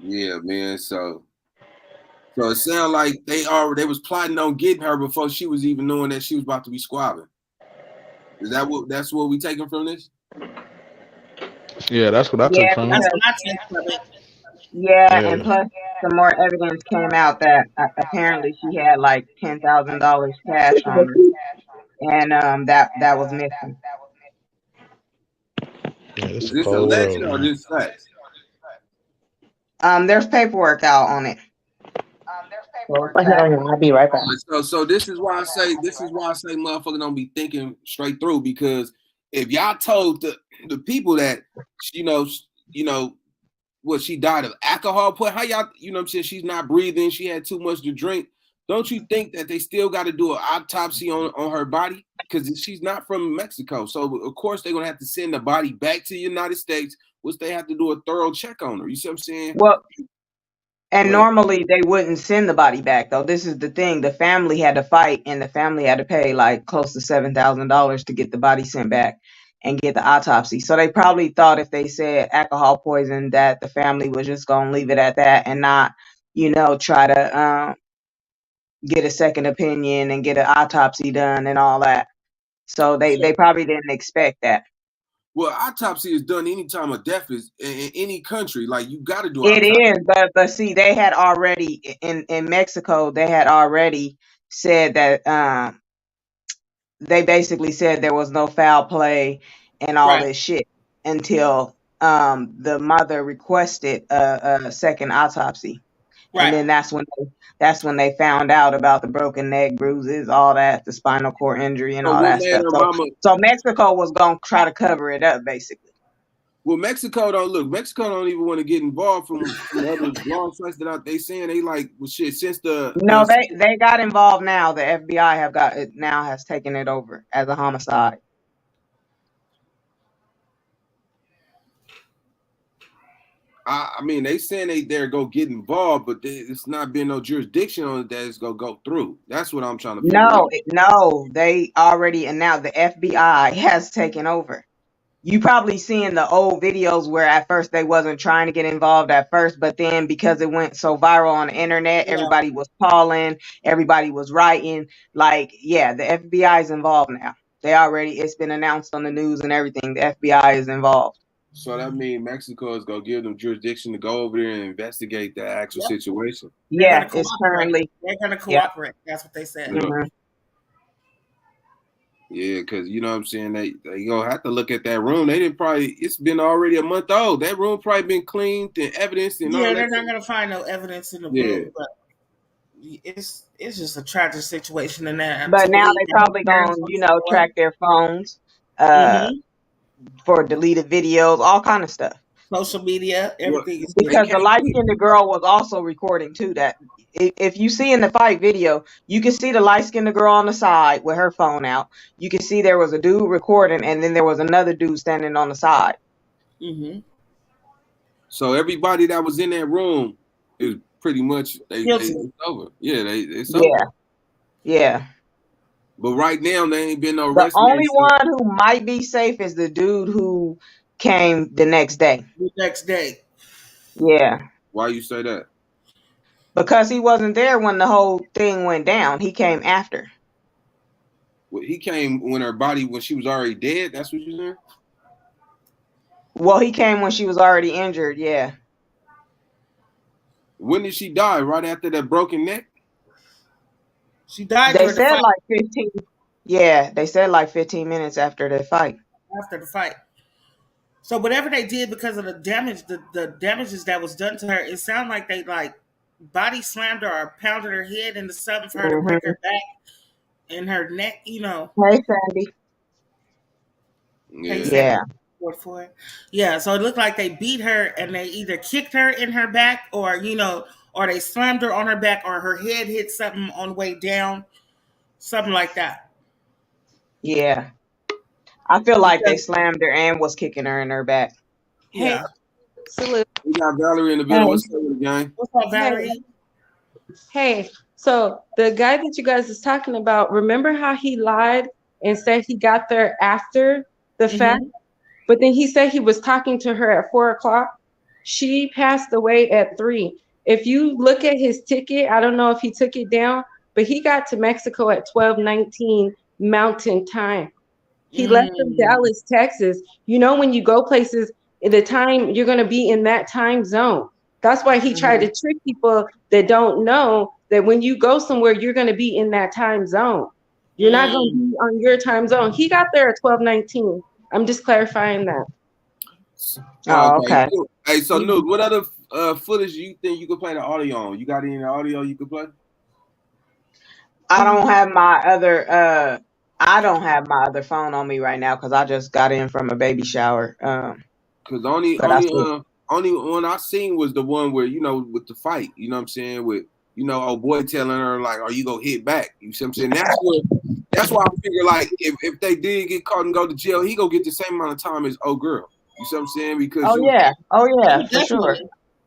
Yeah, man. So it sounded like they was plotting on getting her before she was even knowing that she was about to be squabbing. That's what we taking from this? Yeah, that's what I took from That's it. what I take from it. Yeah, Yeah. and plus some more evidence came out that apparently she had like $10,000 cash on her, and that was missing. Yeah, it's Is a this cold alleged world, or man. just facts? There's paperwork out on it. So it's But fact. I'll be right back. So this is why I say motherfuckers don't be thinking straight through, because if y'all told the people that you know what she died of alcohol poisoning, how y'all what I'm saying, she's not breathing, she had too much to drink, don't you think that they still got to do an autopsy on her body? Because she's not from Mexico, so of course they're gonna have to send the body back to the United States, which they have to do a thorough check on her. You see what I'm saying? Well, and But normally they wouldn't send the body back though. This is the thing. The family had to fight, and the family had to pay like close to $7,000 to get the body sent back and get the autopsy. So they probably thought if they said alcohol poison that the family was just gonna leave it at that and not, try to get a second opinion and get an autopsy done and all that. So they probably didn't expect that. well, autopsy is done anytime a death is in any country. Like, you got to do It autopsy. is, but see, they had already in Mexico. They had already said that they basically said there was no foul play and all Right. this shit until the mother requested a second autopsy, and Right. then that's when they found out about the broken neck, bruises, all that, the spinal cord injury, and So all what that made stuff. her mama? So Mexico was gonna try to cover it up, basically. Well, Mexico don't even want to get involved from other blog sites that they saying they like, well, shit, since No, they got involved now. The FBI has taken it over as a homicide. I mean, they saying they're go get involved, but it's not been no jurisdiction on it that it's gonna go through. That's what I'm trying to figure out. No, they already announced the FBI has taken over. You probably seen the old videos where at first they wasn't trying to get involved at first, but then because it went so viral on the internet, Yeah. everybody was calling, everybody was writing. Like, yeah, the FBI is involved now. It's been announced on the news and everything. The FBI is involved. So that means Mexico is gonna give them jurisdiction to go over there and investigate the actual situation. Yeah, it's currently. They're gonna cooperate. That's what they said. Mm-hmm. Yeah, because you know what I'm saying, they gonna have to look at that room. They didn't probably. It's been already a month old. That room probably been cleaned and evidenced and all that. They're not gonna find no evidence in the room, but it's just a tragic situation in that. But now they probably gonna track their phones, for deleted videos, all kind of stuff. Social media, everything. Because the light-skinned girl was also recording too. That if you see in the fight video, you can see the light-skinned girl on the side with her phone out. You can see there was a dude recording, and then there was another dude standing on the side. Mm-hmm. So everybody that was in that room is pretty much it's over. Yeah, it's over. Yeah. But right now, there ain't been no arrest. The only one who might be safe is the dude who came the next day. Yeah. Why you say that? Because he wasn't there when the whole thing went down. He came after. Well, he came when she was already dead. That's what you said? Well, he came when she was already injured. Yeah. When did she die? Right after that broken neck? She died. They said like 15. Yeah, they said like 15 minutes after the fight. After the fight. So whatever they did because of the damage, the damages that was done to her, it sounded like they like body slammed her or pounded her head into something for her to break her back and her neck. You know. Hey, Sandy. Yeah. Yeah. So it looked like they beat her and they either kicked her in her back or or they slammed her on her back or her head hit something on the way down. Something like that. Yeah. I feel like they slammed her and was kicking her in her back. Yeah. Salute. We got Valerie in the middle. What's up, gang? What's up, Valerie? Hey, so the guy that you guys is talking about, remember how he lied and said he got there after the fact? But then he said he was talking to her at 4:00. She passed away at 3. If you look at his ticket, I don't know if he took it down, but he got to Mexico at 12:19 Mountain Time. He left from Dallas, Texas. You know, when you go places, the time you're going to be in that time zone. That's why he tried to trick people that don't know that when you go somewhere, you're going to be in that time zone. You're not going to be on your time zone. He got there at 12:19. I'm just clarifying that. Oh, okay. Hey, so Nude, what other footage you think you could play the audio on? You got any audio you could play? I don't have my other phone on me right now because I just got in from a baby shower. Because only one I seen was the one where, with the fight, you know what I'm saying? With, old boy telling her, like, are you going to hit back? You see what I'm saying? That's why I figure, like, if they did get caught and go to jail, he going to get the same amount of time as old girl. You see what I'm saying? Because for sure.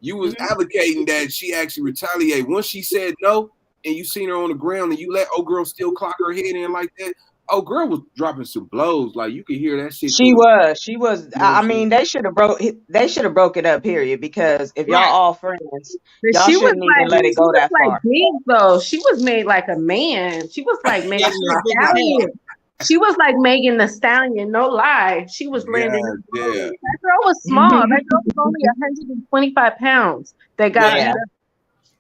You was advocating that she actually retaliate. Once she said no, and you seen her on the ground, and you let old girl still clock her head in like that, old girl was dropping some blows. Like, you could hear that shit. She was. I mean, they should have broke it up. Period. Because if y'all all friends, y'all shouldn't even let it go that far. Big though, she was made like a man. She was like Megan the Stallion. She was like Megan the Stallion. No lie, she was landing. Yeah. That girl was small. That girl was only 125 pounds. That got beat up.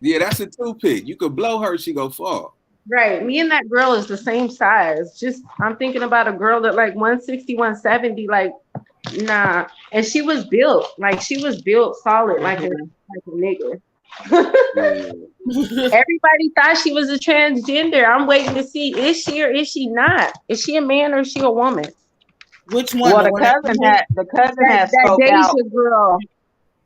Yeah, that's a 2-pick. You could blow her, she go fall. Right. Me and that girl is the same size. Just I'm thinking about a girl that like 160, 170, like nah. And she was built. Like she was built solid, like a nigga. Everybody thought she was a transgender. I'm waiting to see, is she or is she not? Is she a man or is she a woman? Which one? Well, the cousin has spoke out. Girl.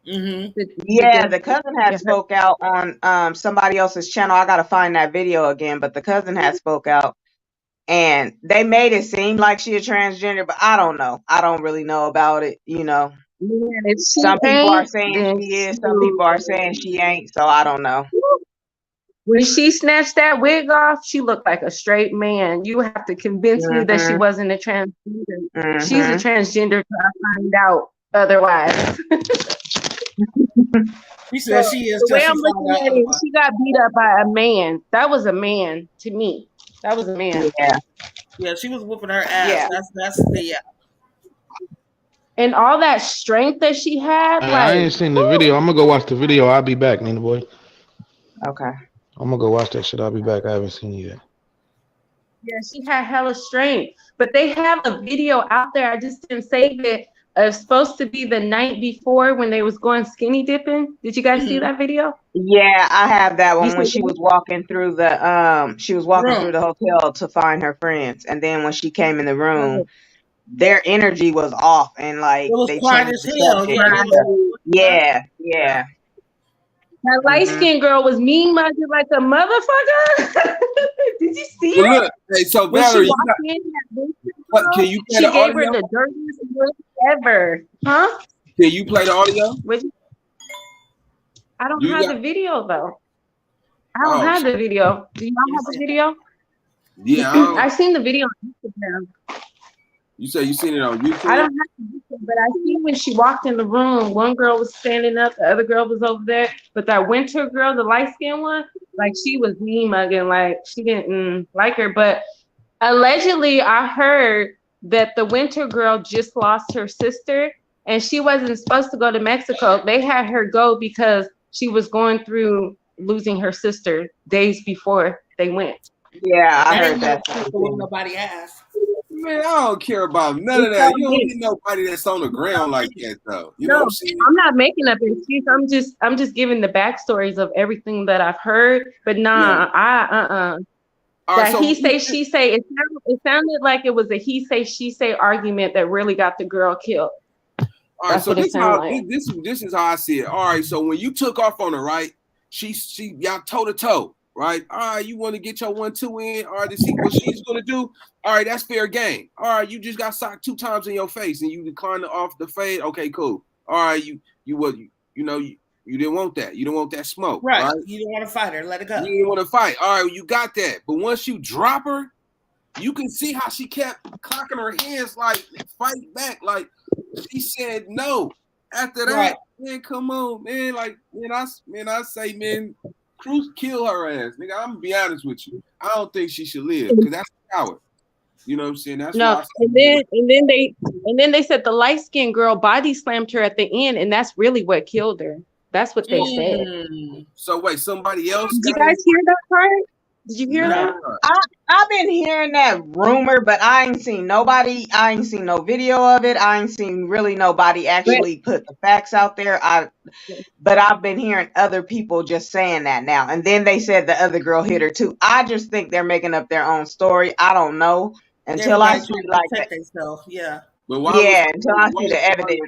The cousin had spoke out on somebody else's channel. I gotta find that video again, but the cousin had spoke out, and they made it seem like she a transgender, but I don't know. I don't really know about it. Some people are saying she is, some people are saying she ain't. So I don't know. When she snatched that wig off, she looked like a straight man. You have to convince me that she wasn't a transgender. She's a transgender till I find out otherwise. She said she is. The way I'm looking at it, she got beat up by a man. That was a man to me. That was a man. Yeah. Yeah, she was whooping her ass. Yeah. That's the And all that strength that she had, Hey, I like, ain't seen the video. I'm gonna go watch the video. I'll be back, Nina boy. Okay. I'm gonna go watch that shit. I'll be back. I haven't seen it yet. yeah, she had hella strength. But they have a video out there. I just didn't save it. It's supposed to be the night before when they was going skinny dipping. Did you guys see that video? Yeah, I have that You one see when she that? was walking through room. the hotel to find her friends, and then when she came in the room, Right. their energy was off, and It like was they quiet changed as the hell. subject Yeah, and they stuff. was. Yeah, yeah. That light Mhm. skinned girl was mean mugging like a motherfucker. Did you see Well, it? look, hey, so When she Valerie, you walked in, that bitch got, girl, can you play the she gave her audio? the dirtiest look ever. Huh? Can you play the audio? I don't You have got the video though. I don't oh have the video. Do y'all Let me have the see. video? yeah, I I don't, seen the video on Instagram. you say you seen it on I YouTube? don't have the video, but I seen when she walked in the room, one girl was standing up, the other girl was over there. But that winter girl, the light skinned one, like she was mean mugging, like she didn't like her. But allegedly, I heard that the winter girl just lost her sister and she wasn't supposed to go to Mexico. They had her go because she was going through losing her sister days before they went. Yeah, I That ain't heard no that excuse same to whoop thing. nobody ass. Man, I don't care about none And of so that. You don't they, get nobody that's on the ground like that though. You know no, what I'm saying? I'm not making up an excuse. I'm just giving the backstories of everything that I've heard. But Yeah. nah, All right, that so he say she say it sounded like it was a he say she say argument that really got the girl killed. all right, That's so what it this sounded how like. this is how I see it. All right, so when you took off on her, right? She y'all toe to toe, right? All right, you want to get your 1-2 in, all right, to see what she's gonna do. All right, that's fair game. All right, you just got socked 2 times in your face and you declined off the fade. Okay, cool. All right, you didn't want that. You didn't want that smoke, Right. right? You didn't want to fight her. Let it go. You didn't want to fight. All right, you got that. But once you drop her, you can see how she kept cocking her hands like fight back. Like she said no. After that, Right. man, come on, man. Like, I say, man, Cruz kill her ass. Nigga, I'm gonna be honest with you. I don't think she should live because that's a coward. You know what I'm saying? That's No, why I and then they said the light skinned girl body slammed her at the end, and that's really what killed her. That's what they said. So wait, somebody else Did you got guys in? hear that part? Did you hear Nah. that? I've been hearing that rumor, but I ain't seen nobody. I ain't seen no video of it. I ain't seen really nobody actually put the facts out there. But I've been hearing other people just saying that now. And then they said the other girl hit her too. I just think they're making up their own story. I don't know until I Everybody see trying to like protect themselves. Yeah. But why was until I see the evidence.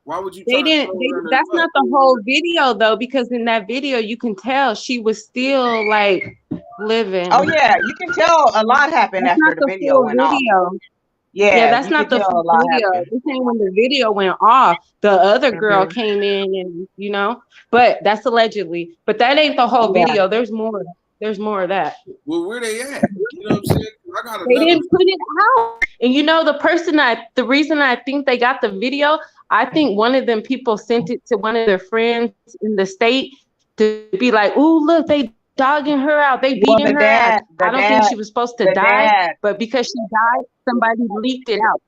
why would you They try to didn't. throw her in the That's butt? not the whole video though, because in that video you can tell she was still like living. Oh yeah, you can tell a lot happened That's not after the the video full went off. video. Yeah, Yeah, that's you can not the tell a full lot video. happened. This ain't when the video went off. The other girl Mhm. came in and but that's allegedly. But that ain't the whole Yeah. video. There's more. There's more of that. Well, where they at? You know what I'm saying? I got They another. didn't put it out. And the reason I think they got the video, I think one of them people sent it to one of their friends in the state to be like, "Ooh, look, they dogging her out. They Well, beating her ass." I don't think she was supposed to the die, dad. but because she died, somebody leaked it out.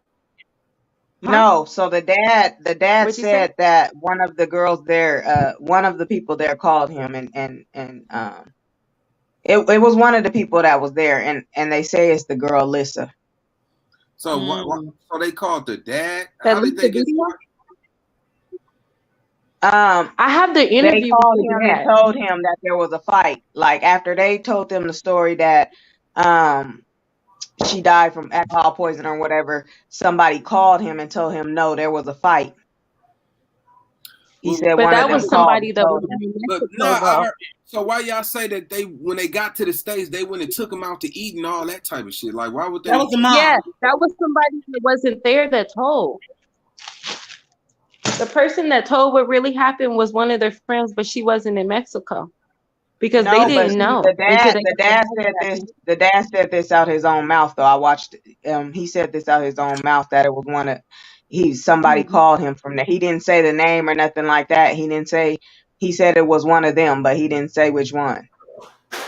Huh? No, so the dad What'd you say? said that one of the girls there, one of the people there called him it was one of the people that was there and they say it's the girl Lissa. So so they called the dad. That How did leaked they the get video? I have the They interview called with the him and dad. told him that there was a fight. Like after they told them the story that she died from alcohol poisoning or whatever, somebody called him and told him no, there was a fight. He said But one of that them was called somebody and that was told him. in But Mexico, though. so why y'all say that when they got to the States, they went and took them out to eat and all that type of shit? Like, why would they? That was the mom. Yeah, that was somebody that wasn't there that told. The person that told what really happened was one of their friends, but she wasn't in Mexico because they No, but didn't see, know the until dad, they the got dad the said back. this. The dad said this out his own mouth, though. I watched. He said this out his own mouth that it was one of. Somebody called him from there. He didn't say the name or nothing like that. He didn't say. He said it was one of them, but he didn't say which one.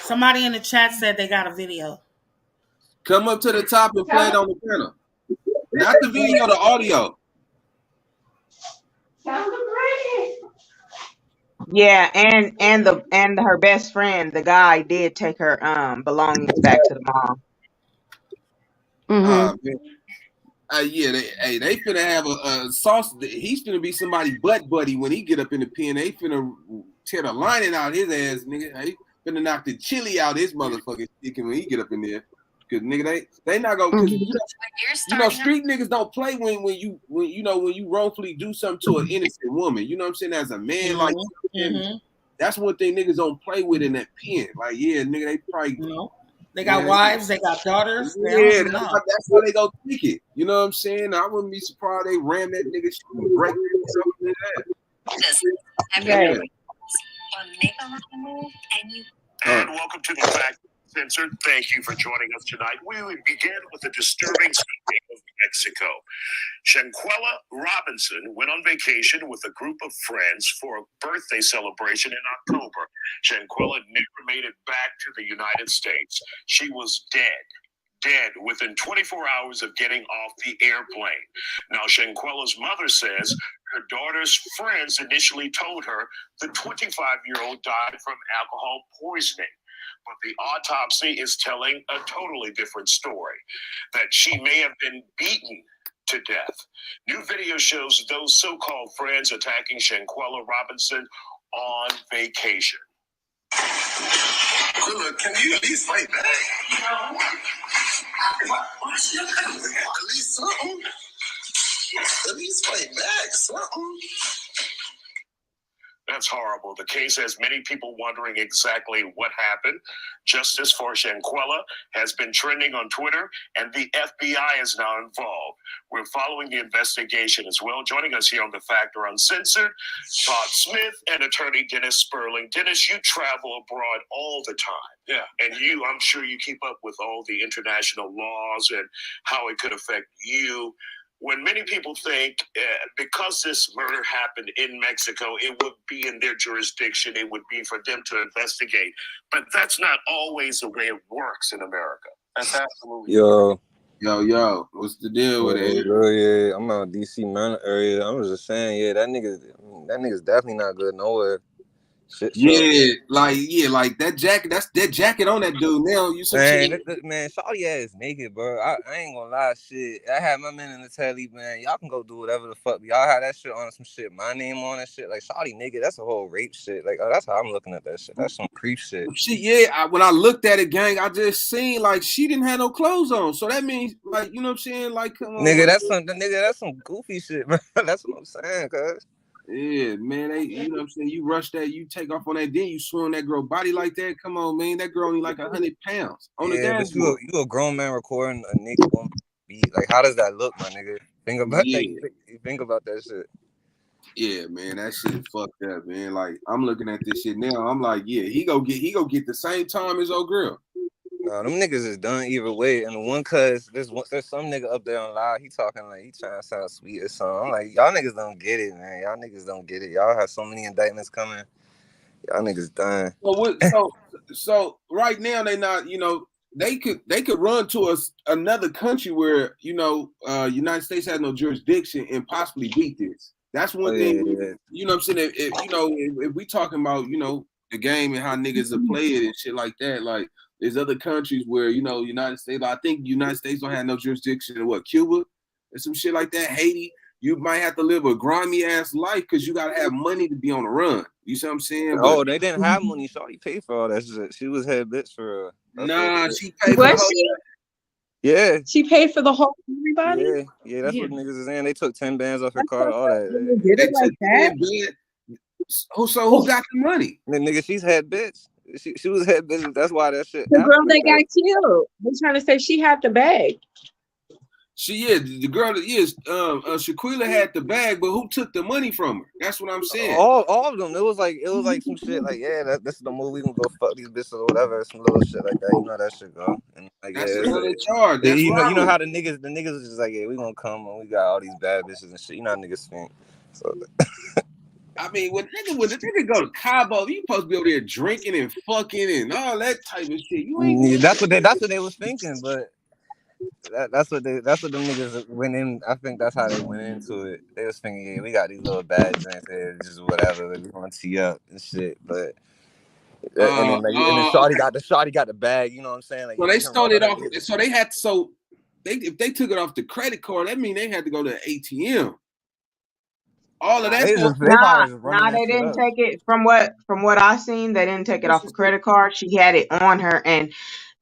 Somebody in the chat said they got a video. Come up to the top and play it on the panel. Not the video, the audio. Yeah, and her best friend, the guy, did take her belongings back to the mom. Mm-hmm. Yeah, they finna have a sauce. He's finna be somebody butt buddy when he get up in the pen. They finna tear the lining out his ass, nigga. They finna knock the chili out his motherfucking chicken when he get up in there. Cause nigga, they not gonna. Cause you know, street niggas don't play when you wrongfully do something to an innocent woman. You know what I'm saying? As a man, like that's one thing niggas don't play with in that pen. Like, yeah, nigga, they probably. They got wives, they got daughters. Yeah, that's how they go kick it. You know what I'm saying? I wouldn't be surprised they ram that nigga shit and break something in that. And welcome to the Fact Censored. Thank you for joining us tonight. We will begin with a disturbing story of Mexico. Shanquella Robinson went on vacation with a group of friends for a birthday celebration in October. Shanquella never made it back to the United States. She was dead within 24 hours of getting off the airplane. Now, Shanquella's mother says her daughter's friends initially told her the 25-year-old died from alcohol poisoning. But the autopsy is telling a totally different story, that she may have been beaten to death. New video shows those so-called friends attacking Shanquella Robinson on vacation. Look, can you at least fight back? No. At least something. At least fight back, something. That's horrible. The case has many people wondering exactly what happened. Justice for Shanquella has been trending on Twitter, and the FBI is now involved. We're following the investigation as well. Joining us here on The Factor Uncensored, Todd Smith and attorney Dennis Sperling. Dennis, you travel abroad all the time. Yeah. And I'm sure you keep up with all the international laws and how it could affect you. When many people think because this murder happened in Mexico, it would be in their jurisdiction, it would be for them to investigate. But that's not always the way it works in America. That's absolutely Yo, what's the deal with it? Yeah, I'm out DC Maryland area. I was just saying, yeah, that nigga's definitely not good nowhere. Shit, like that jacket. That's that jacket on that dude now. You man, shawty ass naked, bro. I ain't gonna lie, shit. I had my men in the telly, man. Y'all can go do whatever the fuck. Y'all had that shit on some shit. My name on that shit. Like shawty naked. That's a whole rape shit. Like that's how I'm looking at that shit. That's some creep shit. When I looked at it, gang, I just seen like she didn't have no clothes on. So that means like you know what I'm saying. Like come on, nigga, that's some goofy shit, bro. That's what I'm saying, cuz. Yeah, man, you know what I'm saying? You rush that, you take off on that, then you swing that girl body like that. Come on, man. That girl only like 100 pounds on the gas. You a grown man recording a naked woman beat. Like, how does that look, my nigga? Think about that. Think about that shit. Yeah, man, that shit fucked up, man. Like, I'm looking at this shit now. I'm like, yeah, he go get the same time as old girl. Nah, them niggas is done either way. And the one cuz there's some nigga up there on live, he talking like he trying to sound sweet or something. I'm like, y'all niggas don't get it, man. Y'all niggas don't get it. Y'all have so many indictments coming. Y'all niggas done. So right now they not, you know, they could run to another country where, you know, United States has no jurisdiction and possibly beat this. That's one thing. Yeah. You know what I'm saying? If we talking about, you know, the game and how niggas are playing and shit like that, like there's other countries where, you know, United States, I think United States don't have no jurisdiction in Cuba and some shit like that. Haiti, you might have to live a grimy ass life because you gotta have money to be on the run. You see what I'm saying? They didn't have money. Shawty paid for all that shit. She was head bitch for she paid for Yeah. She paid for the whole everybody? Yeah, that's what niggas is saying. They took 10 bands off her car, all that. Did it like that? Who got the money? Nigga, she's head bitch. She was head bitch. That's why that shit. The girl that got killed. They're trying to say she had the bag. The girl that Shanquella had the bag, but who took the money from her? That's what I'm saying. All of them. It was like some shit like, this is the movie. We can go fuck these bitches or whatever. Some little shit like that. You know how that shit go. And like, that's another charge. You know how the niggas was just like, we gonna come and we got all these bad bitches and shit. You know how niggas think. So I mean, when the nigga go to CABOS, you supposed to be over there drinking and fucking and all that type of shit. You ain't that's what they was thinking, but That's what them niggas went in. I think that's how they went into it. They was thinking, yeah, we got these little bad joints here, just whatever. We gonna tee up and shit, but. And then Shawty got the bag. You know what I'm saying? Like, so yeah, they we can run started off. her. So they had if they took it off the credit card, that mean they had to go to the ATM. All of that They stuff. probably just running Nah, that they shit didn't up. take it from what I seen. They didn't take it off a credit card. She had it on her, and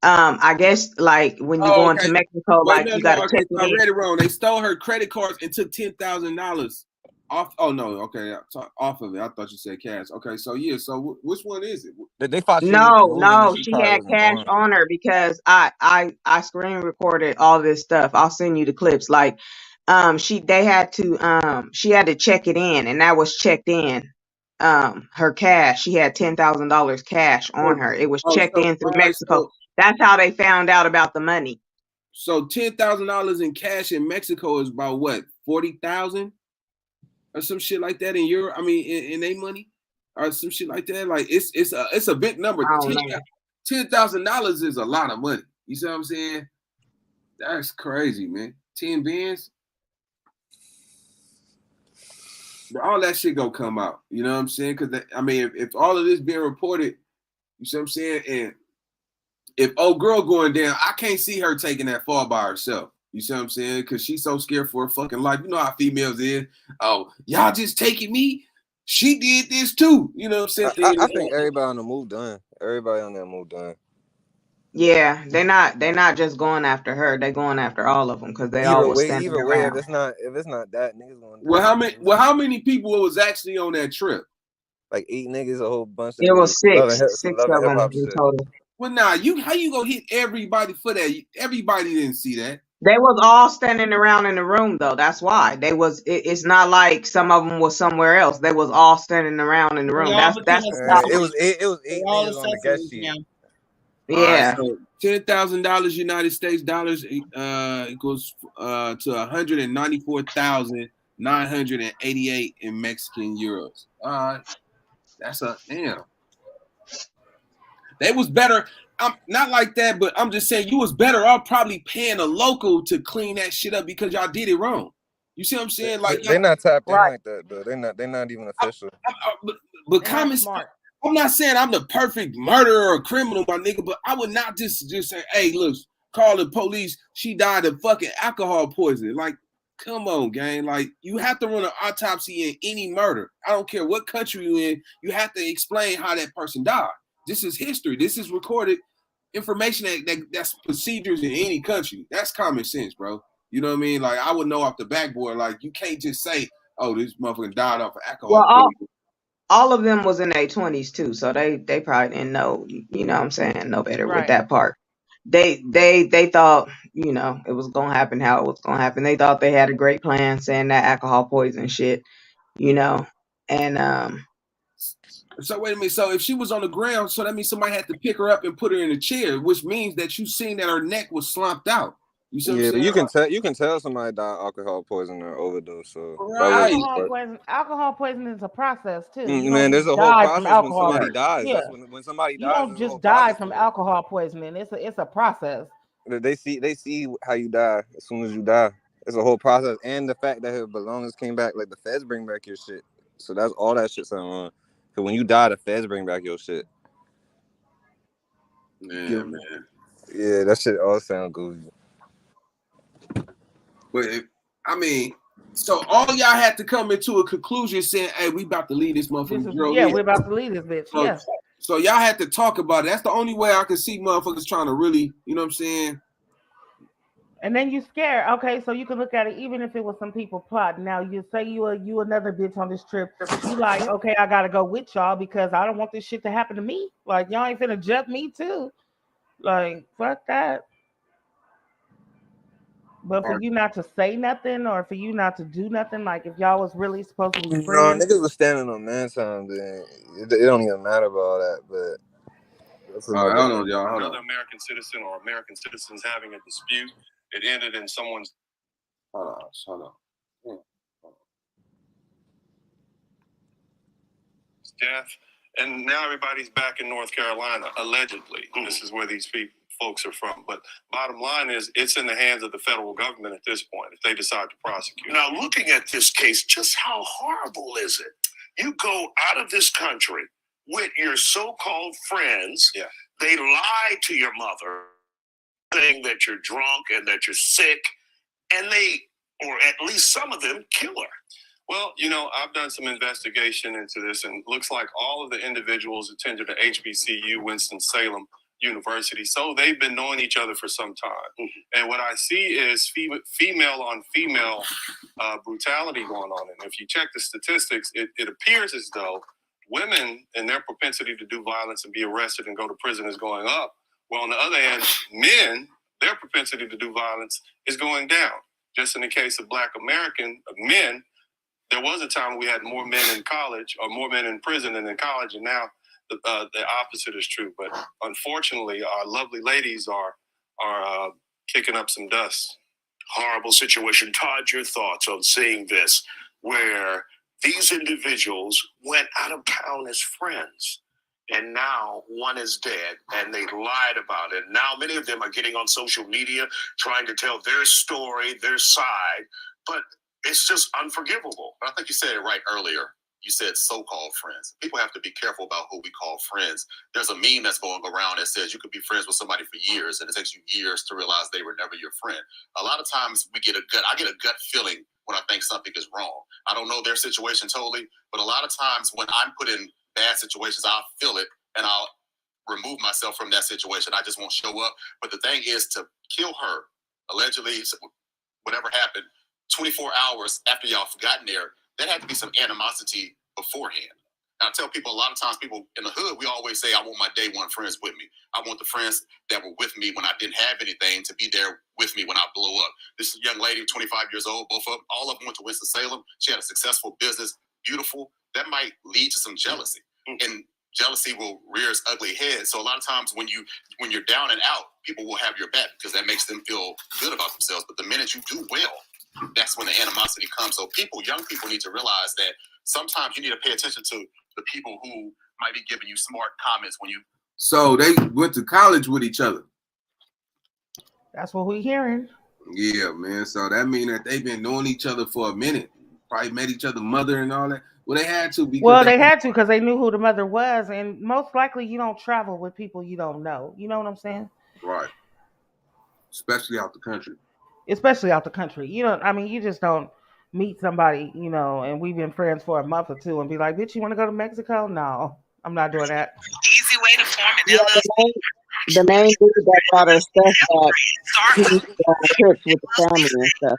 I guess like when you go into Okay. Mexico, Wait, like no, you got to okay. check So it I in. read it wrong. They stole her credit cards and took $10,000 off. Oh no, okay, off of it. I thought you said cash. Okay, so yeah. So which one is it? They thought she was moving and No, she she probably had wasn't cash going. on her because I screen recorded all this stuff. I'll send you the clips. Like, she had to check it in, and that was checked in. Her cash. She had $10,000 cash on her. It was checked in through All right, Mexico. That's how they found out about the money. So $10,000 in cash in Mexico is about what, 40,000 or some shit like that in Euro. I mean, in their money or some shit like that. Like it's a big number. I don't know. $10,000 is a lot of money. You see what I'm saying? That's crazy, man. 10 bands. All that shit gonna come out. You know what I'm saying? Because I mean, if all of this being reported, you see what I'm saying, and if old girl going down, I can't see her taking that fall by herself. You see what I'm saying? Because she's so scared for her fucking life. You know how females is. Oh, y'all just taking me? She did this too. You know what I'm saying? I think everybody on the move done. Everybody on that move done. Yeah, they're not just going after her. They're going after all of them because they all was standing Either way, around. if it's not that, niggas gonna do How many people was actually on that trip? like 8 niggas, a whole bunch of It niggas. was six Some of love and hip them hop in shit. total. Well, nah, how you gonna hit everybody for that? Everybody didn't see that. They was all standing around in the room though. That's why they was. It's not like some of them was somewhere else. They was all standing around in the They room. all That's become It was accessories. 8 They're all niggas on the guest accessories sheet. now. All right, yeah. so $10,000 United States dollars equals to 194,988 in Mexican euros. All right, that's a damn. They was better. I'm not like that, but I'm just saying you was better off probably paying a local to clean that shit up because y'all did it wrong. You see what I'm saying? Like They're not tapped in Right. like that, though. They're not even official. But They're not common smart. I'm not saying I'm the perfect murderer or criminal, my nigga, but I would not just say, hey, look, call the police. She died of fucking alcohol poisoning. Like, come on, gang. Like, you have to run an autopsy in any murder. I don't care what country you're in. You have to explain how that person died. This is history. This is recorded information that's procedures in any country. That's common sense, bro. You know what I mean? Like, I would know off the backboard. Like, you can't just say, oh, this motherfucker died off of alcohol Well, poisoning. all of them was in their 20s too, so they probably didn't know. You know what I'm saying? No better with Right. that part. They thought it was gonna happen how it was gonna happen. They thought they had a great plan, saying that alcohol poison shit. And So wait a minute. So if she was on the ground, so that means somebody had to pick her up and put her in a chair, which means that you seen that her neck was slumped out. You see what I'm saying? But you can tell somebody died alcohol poison or overdose. So Right. Alcohol poisoning is a process too. You man, don't there's just a whole die from process when alcohol. somebody dies. Yeah. That's when somebody You dies. don't There's a just whole die process from to it. alcohol poisoning. It's a process. They see how you die as soon as you die. It's a whole process, and the fact that her belongings came back, like the feds bring back your shit. So that's all that shit sound wrong. Cause when you die, the feds bring back your shit. Man. Yeah, that shit all sound goofy. But so all y'all had to come into a conclusion saying, "Hey, we about to leave this motherfucker." We're about to leave this bitch. Yes. So y'all had to talk about it. That's the only way I can see motherfuckers trying to really, you know what I'm saying? And then you scared. Okay, so you can look at it even if it was some people plotting. Now you say you another bitch on this trip. You like, okay, I gotta go with y'all because I don't want this shit to happen to me. Like y'all ain't finna jump me too. Like fuck that. But for you not to say nothing or for you not to do nothing, like if y'all was really supposed to be friends. Niggas was standing on man time. Then it don't even matter about all that. But that's All right, hold on, y'all. Hold Another on. American citizen or American citizens having a dispute. It ended in someone's Hold on. death. And now everybody's back in North Carolina, allegedly. This is where these people folks are from. But bottom line is, it's in the hands of the federal government at this point if they decide to prosecute. Now, looking at this case, just how horrible is it? You go out of this country with your so-called friends. Yeah. They lie to your mother, saying that you're drunk and that you're sick, and they, or at least some of them, kill her. Well, you know, I've done some investigation into this, and it looks like all of the individuals attended the HBCU Winston-Salem University, so they've been knowing each other for some time. Mm-hmm. And what I see is female on female brutality going on. And if you check the statistics, it appears as though women and their propensity to do violence and be arrested and go to prison is going up. Well, on the other hand, men, their propensity to do violence is going down. Just in the case of Black American men, there was a time when we had more men in college or more men in prison than in college, and now the opposite is true. But unfortunately, our lovely ladies are kicking up some dust. Horrible situation. Todd, your thoughts on seeing this, where these individuals went out of town as friends, and now one is dead, and they lied about it. Now many of them are getting on social media trying to tell their story, their side, but it's just unforgivable. I think you said it right earlier. You said so-called friends. People have to be careful about who we call friends. There's a meme that's going around that says you could be friends with somebody for years, and it takes you years to realize they were never your friend. A lot of times I get a gut feeling when I think something is wrong. I don't know their situation totally, but a lot of times when I'm put in bad situations, I'll feel it and I'll remove myself from that situation. I just won't show up. But the thing is, to kill her, allegedly, whatever happened, 24 hours after y'all gotten there, there had to be some animosity beforehand. And I tell people, a lot of times, people in the hood, we always say, I want my day one friends with me. I want the friends that were with me when I didn't have anything to be there with me when I blow up. This young lady, 25 years old, all of them went to Winston-Salem. She had a successful business, beautiful. That might lead to some jealousy. Mm-hmm. And jealousy will rear its ugly head. So a lot of times when you're down and out, people will have your back because that makes them feel good about themselves. But the minute you do well, that's when the animosity comes. So young people need to realize that sometimes you need to pay attention to the people who might be giving you smart comments when you. So they went to college with each other. That's what we're hearing. Yeah, man. So that means that they've been knowing each other for a minute. Probably met each other's mother and all that. Well, they had to. Because they had to because they knew who the mother was. And most likely you don't travel with people you don't know. You know what I'm saying? Right. Especially out the country. You just don't meet somebody, and we've been friends for a month or two and be like, bitch, you want to go to Mexico? No, I'm not doing that. Easy way to form an LLC. The main dude that brought her stuff back, he used to go on trips with the family and stuff.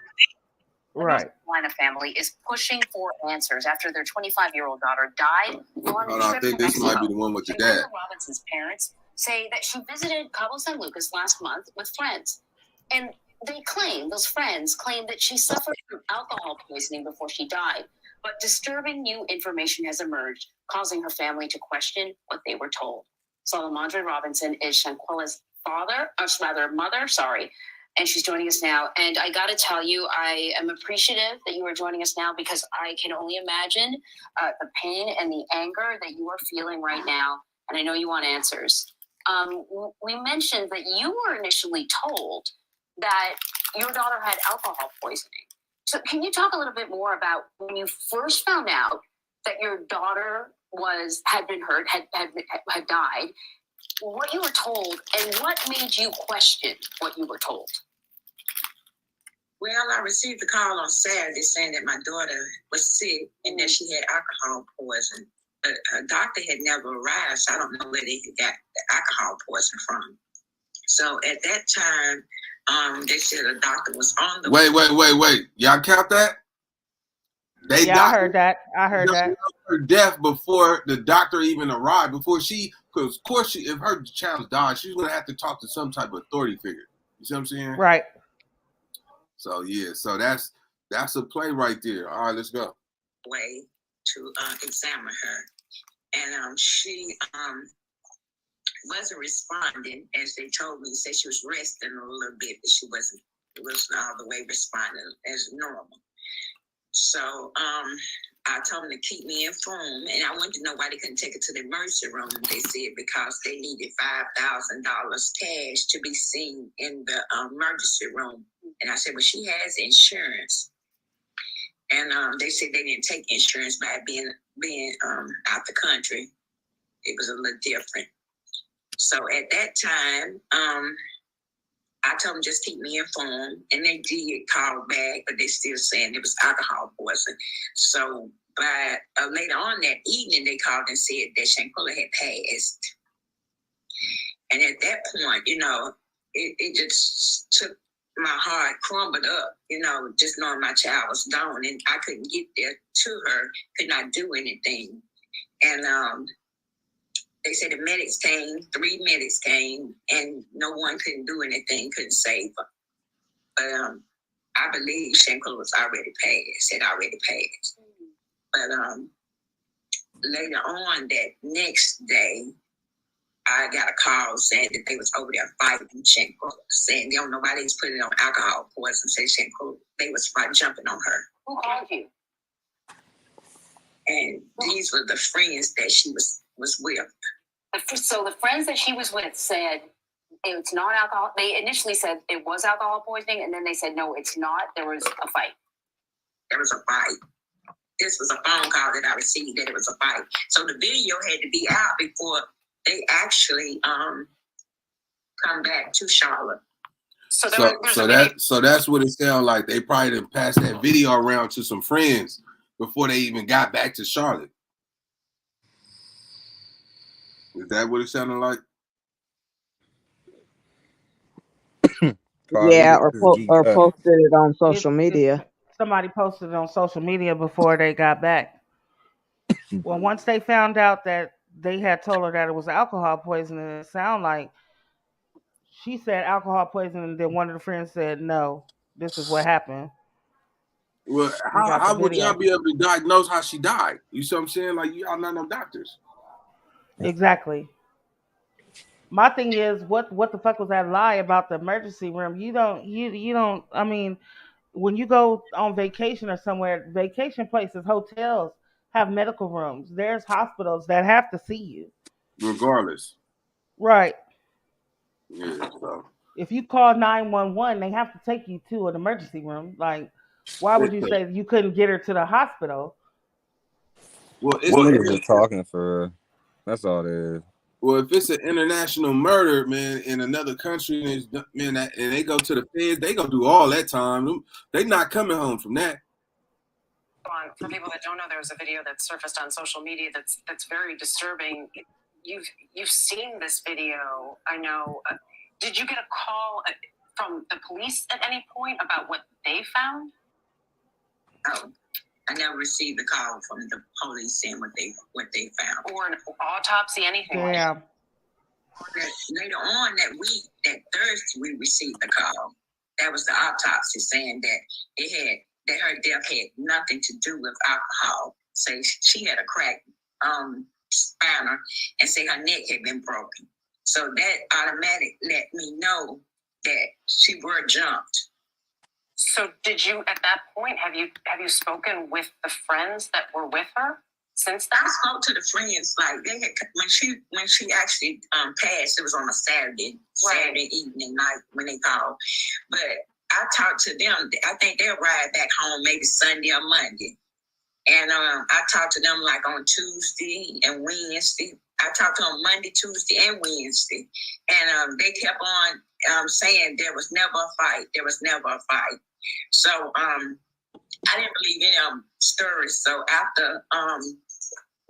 Right. The North Carolina family is pushing for answers after their 25-year-old daughter died on a trip I think this might be the one with the dad. Robinson's parents say that she visited Cabo San Lucas last month with friends. And those friends claim that she suffered from alcohol poisoning before she died. But disturbing new information has emerged, causing her family to question what they were told. Salamandre Robinson is Shanquella's mother, and she's joining us now. And I got to tell you, I am appreciative that you are joining us now because I can only imagine the pain and the anger that you are feeling right now. And I know you want answers. We mentioned that you were initially told that your daughter had alcohol poisoning. So can you talk a little bit more about when you first found out that your daughter had been hurt, had died, what you were told, and what made you question what you were told? Well, I received a call on Saturday saying that my daughter was sick and that she had alcohol poison. But a doctor had never arrived, so I don't know where they got the alcohol poison from. So at that time, they said a doctor was on the Wait. Y'all count that? I heard that. Her death before the doctor even arrived, because of course, if her child died, she's going to have to talk to some type of authority figure. You see what I'm saying? Right. So, yeah. So that's a play right there. All right, let's go. Way to examine her. And she wasn't responding as they told me. They said she was resting a little bit, but she wasn't all the way responding as normal. So I told them to keep me informed, and I wanted to know why they couldn't take it to the emergency room. They said because they needed $5,000 cash to be seen in the emergency room. And I said, well, she has insurance. And they said they didn't take insurance by being out the country. It was a little different. So at that time, I told them just keep me informed, and they did call back, but they still saying it was alcohol poisoning. So by later on that evening, they called and said that Shanquella had passed. And at that point, you know, it just took my heart crumbled up, you know, just knowing my child was gone, and I couldn't get there to her, could not do anything. And they said the medics came, 3 medics came, and no one couldn't do anything, couldn't save her. But I believe Shanquella was already passed, had already passed. But later on that next day, I got a call saying that they was over there fighting Shanquella, saying they don't know why they was putting on alcohol poison, say Shanquella, they was jumping on her. Who called you? And these were the friends that she was with. So the friends that she was with said it's not alcohol. They initially said it was alcohol poisoning, and then they said, no, it's not. There was a fight. There was a fight. This was a phone call that I received that it was a fight. So the video had to be out before they actually come back to Charlotte. So that's what it sounds like. They probably didn't pass that video around to some friends before they even got back to Charlotte. Is that what it sounded like? Yeah, or posted it on social media. Somebody posted it on social media before they got back. Well, once they found out that they had told her that it was alcohol poisoning, it sounded like she said alcohol poisoning, and then one of the friends said, no, this is what happened. Well, how would y'all be able to diagnose how she died? You see what I'm saying? Like, y'all not no doctors. Exactly. My thing is, what the fuck was that lie about the emergency room? You don't. I mean, when you go on vacation or somewhere, vacation places, hotels have medical rooms. There's hospitals that have to see you, regardless. Right. Yeah. So if you call 911, they have to take you to an emergency room. Like, why would you say you couldn't get her to the hospital? Well, niggas just talking for real. That's all it is. Well, if it's an international murder, man, in another country, man, and they go to the feds, they gonna do all that time. They not coming home from that. For people that don't know, there was a video that surfaced on social media that's very disturbing. You've seen this video, I know. Did you get a call from the police at any point about what they found? Oh, I never received a call from the police saying what they found. Or an autopsy, anything like that. Later on that week, that Thursday, we received a call. That was the autopsy saying that her death had nothing to do with alcohol. Say she had a cracked spinal, and say her neck had been broken. So that automatic let me know that she were jumped. So did you, at that point, have you spoken with the friends that were with her since then? I spoke to the friends, like they had, when she actually passed, it was on a Saturday evening night when they called. But I talked to them. I think they'll ride back home maybe Sunday or Monday. And I talked to them like on Tuesday and Wednesday. I talked to them Monday, Tuesday, and Wednesday. And they kept on saying there was never a fight. There was never a fight. So I didn't believe any stories. So after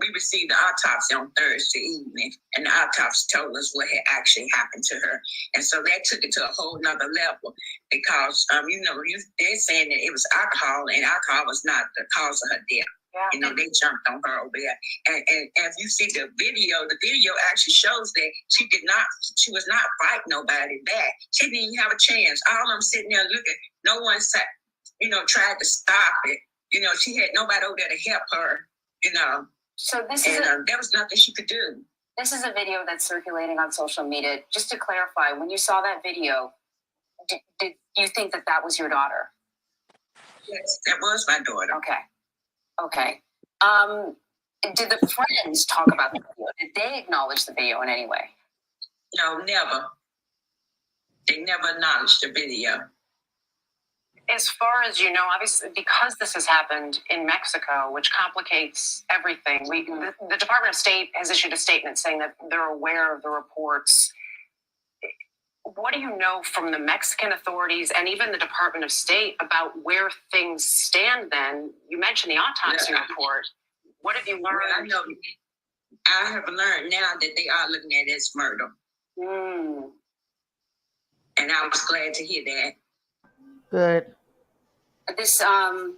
we received the autopsy on Thursday evening, and the autopsy told us what had actually happened to her. And so that took it to a whole nother level because, they're saying that it was alcohol, and alcohol was not the cause of her death. Yeah. They jumped on her over there. And if you see the video actually shows that she was not fighting nobody back. She didn't even have a chance. All of them sitting there looking. No one sat, tried to stop it. She had nobody over there to help her, So there was nothing she could do. This is a video that's circulating on social media. Just to clarify, when you saw that video, did you think that was your daughter? Yes, that was my daughter. Okay. Did the friends talk about the video? Did they acknowledge the video in any way? No, never. They never acknowledged the video. As far as you know, obviously, because this has happened in Mexico, which complicates everything, the Department of State has issued a statement saying that they're aware of the reports. What do you know from the Mexican authorities and even the Department of State about where things stand then? You mentioned the autopsy report. What have you learned? I have learned now that they are looking at it as murder. And I was glad to hear that. Good. This, so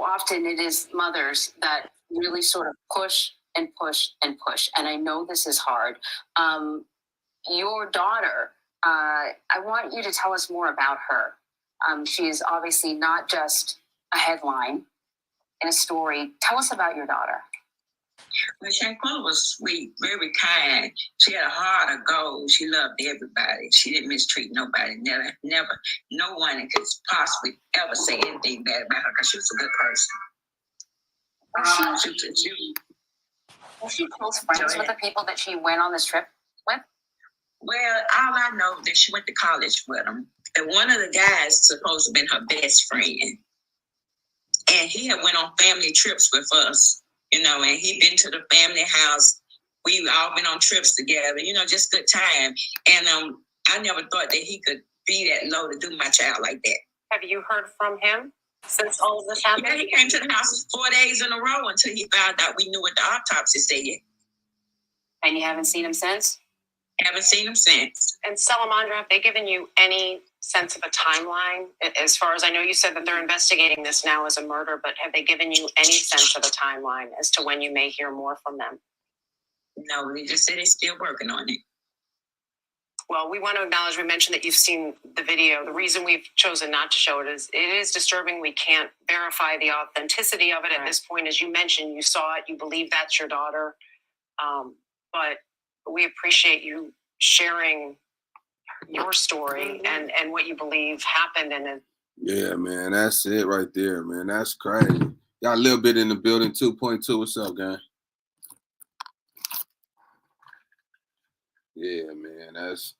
often it is mothers that really sort of push and push and push. And I know this is hard. Your daughter, I want you to tell us more about her. She is obviously not just a headline in a story. Tell us about your daughter. Well, Shanquella was sweet, very kind. She had a heart of gold. She loved everybody. She didn't mistreat nobody. Never. No one could possibly ever say anything bad about her because she was a good person. Was she close friends with the people that she went on this trip with? Well, all I know that she went to college with them. And one of the guys supposed to have been her best friend. And he had went on family trips with us, and he'd been to the family house. We've all been on trips together, just good time. And I never thought that he could be that low to do my child like that. Have you heard from him since all of this happened? Yeah, he came to the house 4 days in a row until he found out we knew what the autopsy said. And you haven't seen him since? Haven't seen him since. And Salamandra, have they given you any sense of a timeline? As far as I know, you said that they're investigating this now as a murder, but have they given you any sense of a timeline as to when you may hear more from them? No, they just said they're still working on it. Well, we want to acknowledge, we mentioned that you've seen the video. The reason we've chosen not to show it is disturbing. We can't verify the authenticity of it at this point. As you mentioned, you saw it, you believe that's your daughter. But we appreciate you sharing your story and what you believe happened in it. Yeah, man, that's it right there, man. That's crazy. Got a little bit in the building. 2.2. What's up, gang? Yeah, man. That's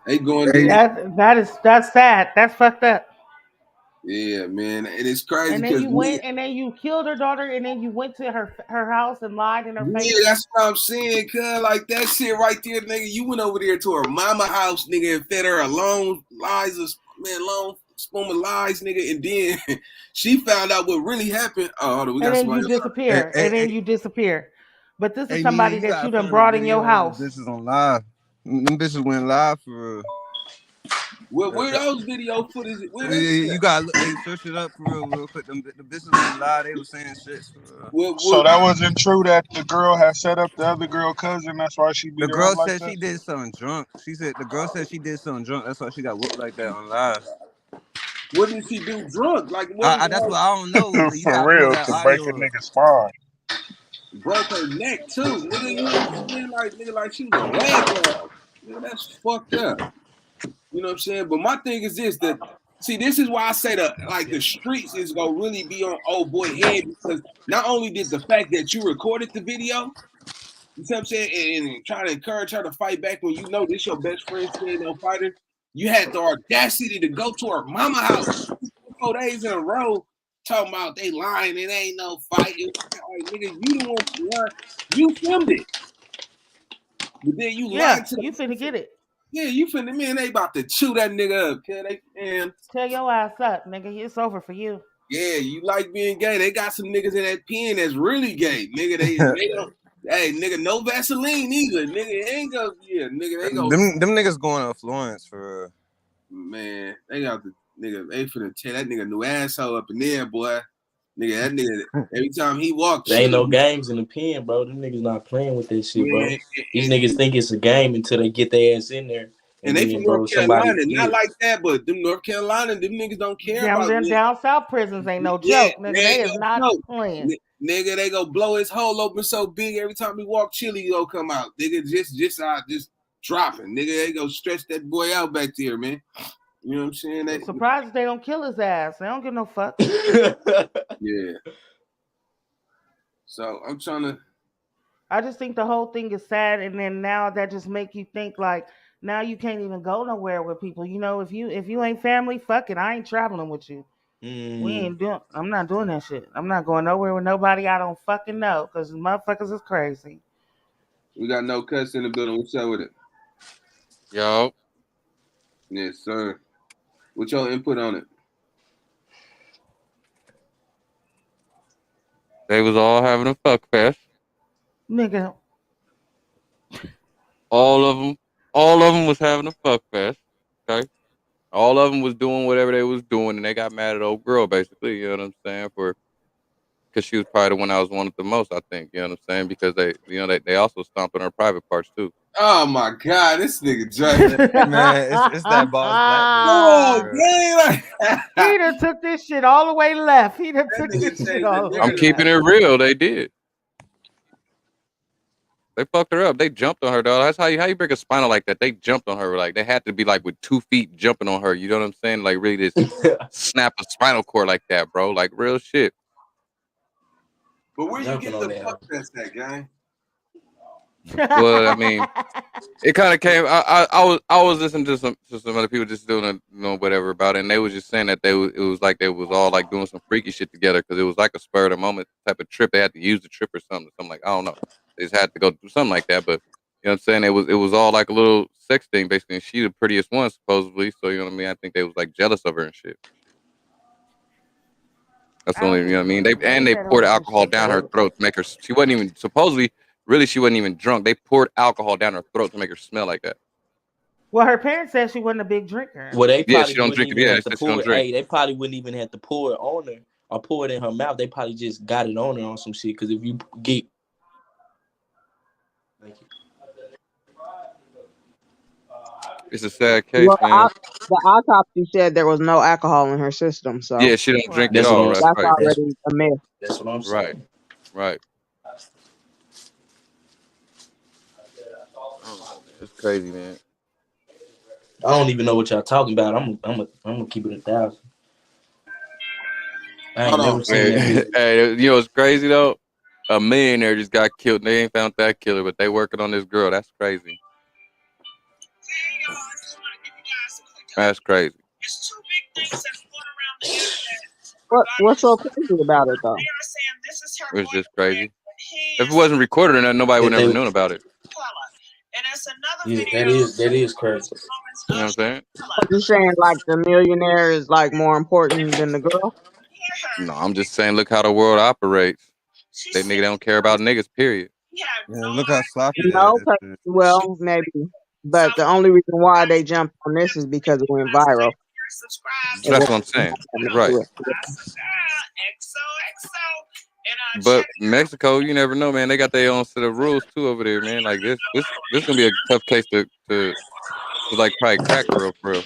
they going. That's sad. That's fucked up. Yeah, man, and it's crazy. And then you went and then you killed her daughter, and then you went to her house and lied in her face. Yeah, that's what I'm saying, cuz like that shit right there, nigga. You went over there to her mama house, nigga, and fed her a long spoon of lies, nigga, and then she found out what really happened. Oh, we got and then you disappear. Then you disappear. But this is somebody that you done brought in your house. This is on live. Them bitches went live for real. Where those video footage? You gotta search it up for real quick. The bitches went live. They were saying shit. So that wasn't true that the girl had set up the other girl cousin. That's why she beat her. The girl like said that? she did something drunk. The girl said she did something drunk. That's why she got whooped like that on live. What did she do drunk? Like that's what I don't know. For real, to break a nigga's spine. Broke her neck too, nigga. You know what I'm saying? Like she was a leg dog. Nigga, that's fucked up. You know what I'm saying? But my thing is this: this is why I say the streets is gonna really be on old boy head, because not only did the fact that you recorded the video, you know what I'm saying, and try to encourage her to fight back when you know this your best friend saying no fighter, you had the audacity to go to her mama house 4 days in a row. Talking about they lying, it ain't no fight. Like, nigga, you the one to lie. You filmed it. But then you lied to you finna get it. Yeah, you finna, man, they about to chew that nigga up, kid. Tell your ass up, nigga. It's over for you. Yeah, you like being gay. They got some niggas in that pen that's really gay. Nigga, they don't, hey, nigga, no Vaseline either. Nigga, ain't go, yeah, nigga, they go. Them niggas going to Florence for man, they got the nigga, they finna tear that nigga new asshole up in there, boy. Nigga, that nigga, every time he walks, there ain't no games in the pen, bro. Them niggas not playing with this shit, bro. These niggas think it's a game until they get their ass in there. And they from North Carolina, not like that, but them North Carolina, them niggas don't care about them down south prisons ain't no joke, nigga. They is not playing. Nigga, they go blow his hole open so big every time he walk, chili go come out. Nigga, just dropping. Nigga, they go stretch that boy out back there, man. You know what I'm saying? I'm surprised they don't kill his ass. They don't give no fuck. Yeah. So I'm trying to. I just think the whole thing is sad, and then now that just make you think like now you can't even go nowhere with people. You know, if you ain't family, fuck it. I ain't traveling with you. We ain't doing. I'm not doing that shit. I'm not going nowhere with nobody I don't fucking know because motherfuckers is crazy. We got no cuts in the building. What's up with it? Yo. Yes, sir. What's your input on it? They was all having a fuck fest. Nigga. All of them was having a fuck fest. Okay. All of them was doing whatever they was doing, and they got mad at old girl, basically. You know what I'm saying? Because she was probably the one I was wanted the most, I think. You know what I'm saying? Because they also stomped on her private parts too. Oh my God, this nigga Dre. Man, it's that boss black bitch. Oh, He done took this shit all the way left. He done took this shit all the way I'm keeping it real. They did. They fucked her up. They jumped on her, dog. That's how you break a spinal like that. They jumped on her. Like, they had to be like with 2 feet jumping on her. You know what I'm saying? Like, really just snap a spinal cord like that, bro. Like, real shit. But where you get the fuck fest at, gang? Well, I mean, it kind of came. I was listening to some other people just doing whatever about it, and they was just saying that it was like they was all like doing some freaky shit together because it was like a spur of the moment type of trip. They had to use the trip or something like, I don't know. They just had to go do something like that. But you know what I'm saying? It was all like a little sex thing basically. And she the prettiest one supposedly, so you know what I mean. I think they was like jealous of her and shit. That's the only, you know what I mean. They poured alcohol down her throat to make her. She wasn't even supposedly. Really, she wasn't even drunk. They poured alcohol down her throat to make her smell like that. Well, her parents said she wasn't a big drinker. Well, they probably she don't wouldn't drink it. even Yeah, have to she pour don't it. drink. Hey, they probably wouldn't even have to pour it on her or pour it in her mouth. They probably just got it on her on some shit. Because if you get, thank you. It's a sad case, Well, man. the autopsy said there was no alcohol in her system, so Yeah, she don't drink at That's what all. I'm That's saying. that's right. already a myth. That's what I'm saying. Right. It's crazy, man. I don't even know what y'all talking about. I'm gonna keep it 1,000. I ain't never seen that video. Hey, you know what's crazy though? A millionaire just got killed. And they ain't found that killer, but they working on this girl. That's crazy. That's crazy. What's so crazy about it though? It's just crazy. If it wasn't recorded or nothing, nobody would never known about it. Yeah, that is crazy. You know what I'm saying? You saying like the millionaire is like more important than the girl? No, I'm just saying. Look how the world operates. They don't care about niggas. Period. Yeah, look how sloppy No, that is. well, maybe. But the only reason why they jumped on this is because it went viral. That's what I'm saying. Right. But Mexico, you never know, man. They got their own set of rules too over there, man. Like this gonna be a tough case to like probably crack for real.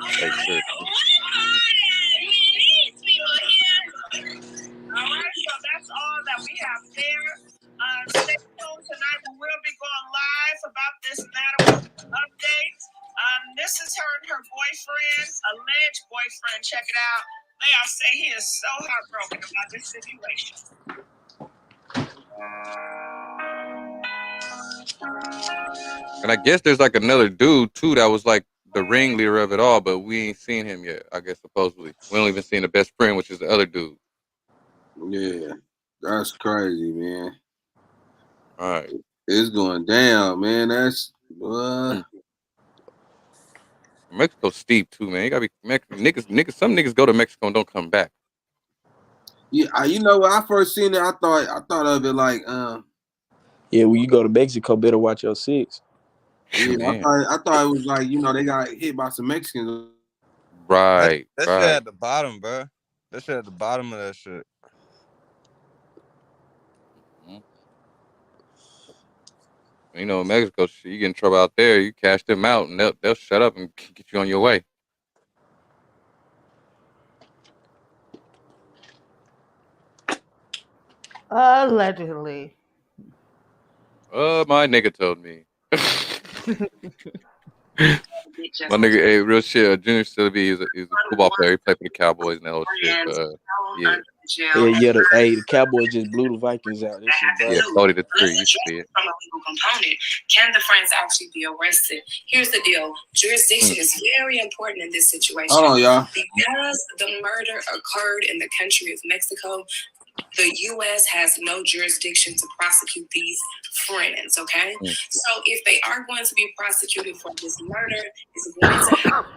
Like seriously. Alright, so that's all that we have there. Stay tuned tonight when we'll be going live about this matter with updates. This is her and her boyfriend, alleged boyfriend. Check it out. They all say he is so heartbroken about this situation. And I guess there's like another dude too that was like the ringleader of it all, but we ain't seen him yet. I guess supposedly we don't even seen the best friend, which is the other dude. Yeah, that's crazy, man. All right, it's going down, man. That's Mexico's steep too, man. You gotta be niggas. Some niggas go to Mexico and don't come back. Yeah, you know when I first seen it, I thought of it like, yeah, when you go to Mexico, better watch your six. Yeah, I thought it was like they got hit by some Mexicans. Right, that shit at the bottom, bro. That shit at the bottom of that shit. You know, in Mexico, shit, you get in trouble out there, you cash them out, and they'll shut up and get you on your way. Allegedly. My nigga told me. My nigga, hey, real shit. Junior Silvey, he's a football player. He played for the Cowboys and that whole shit. But yeah, Yeah, the Cowboys just blew the Vikings out. This shit yeah, bad. 40-3. You see it. From a legal component, can the friends actually be arrested? Here's the deal: jurisdiction is very important in this situation. Hold on, y'all. Because the murder occurred in the country of Mexico, the U.S. has no jurisdiction to prosecute these friends, okay? So if they are going to be prosecuted for this murder, it's going to happen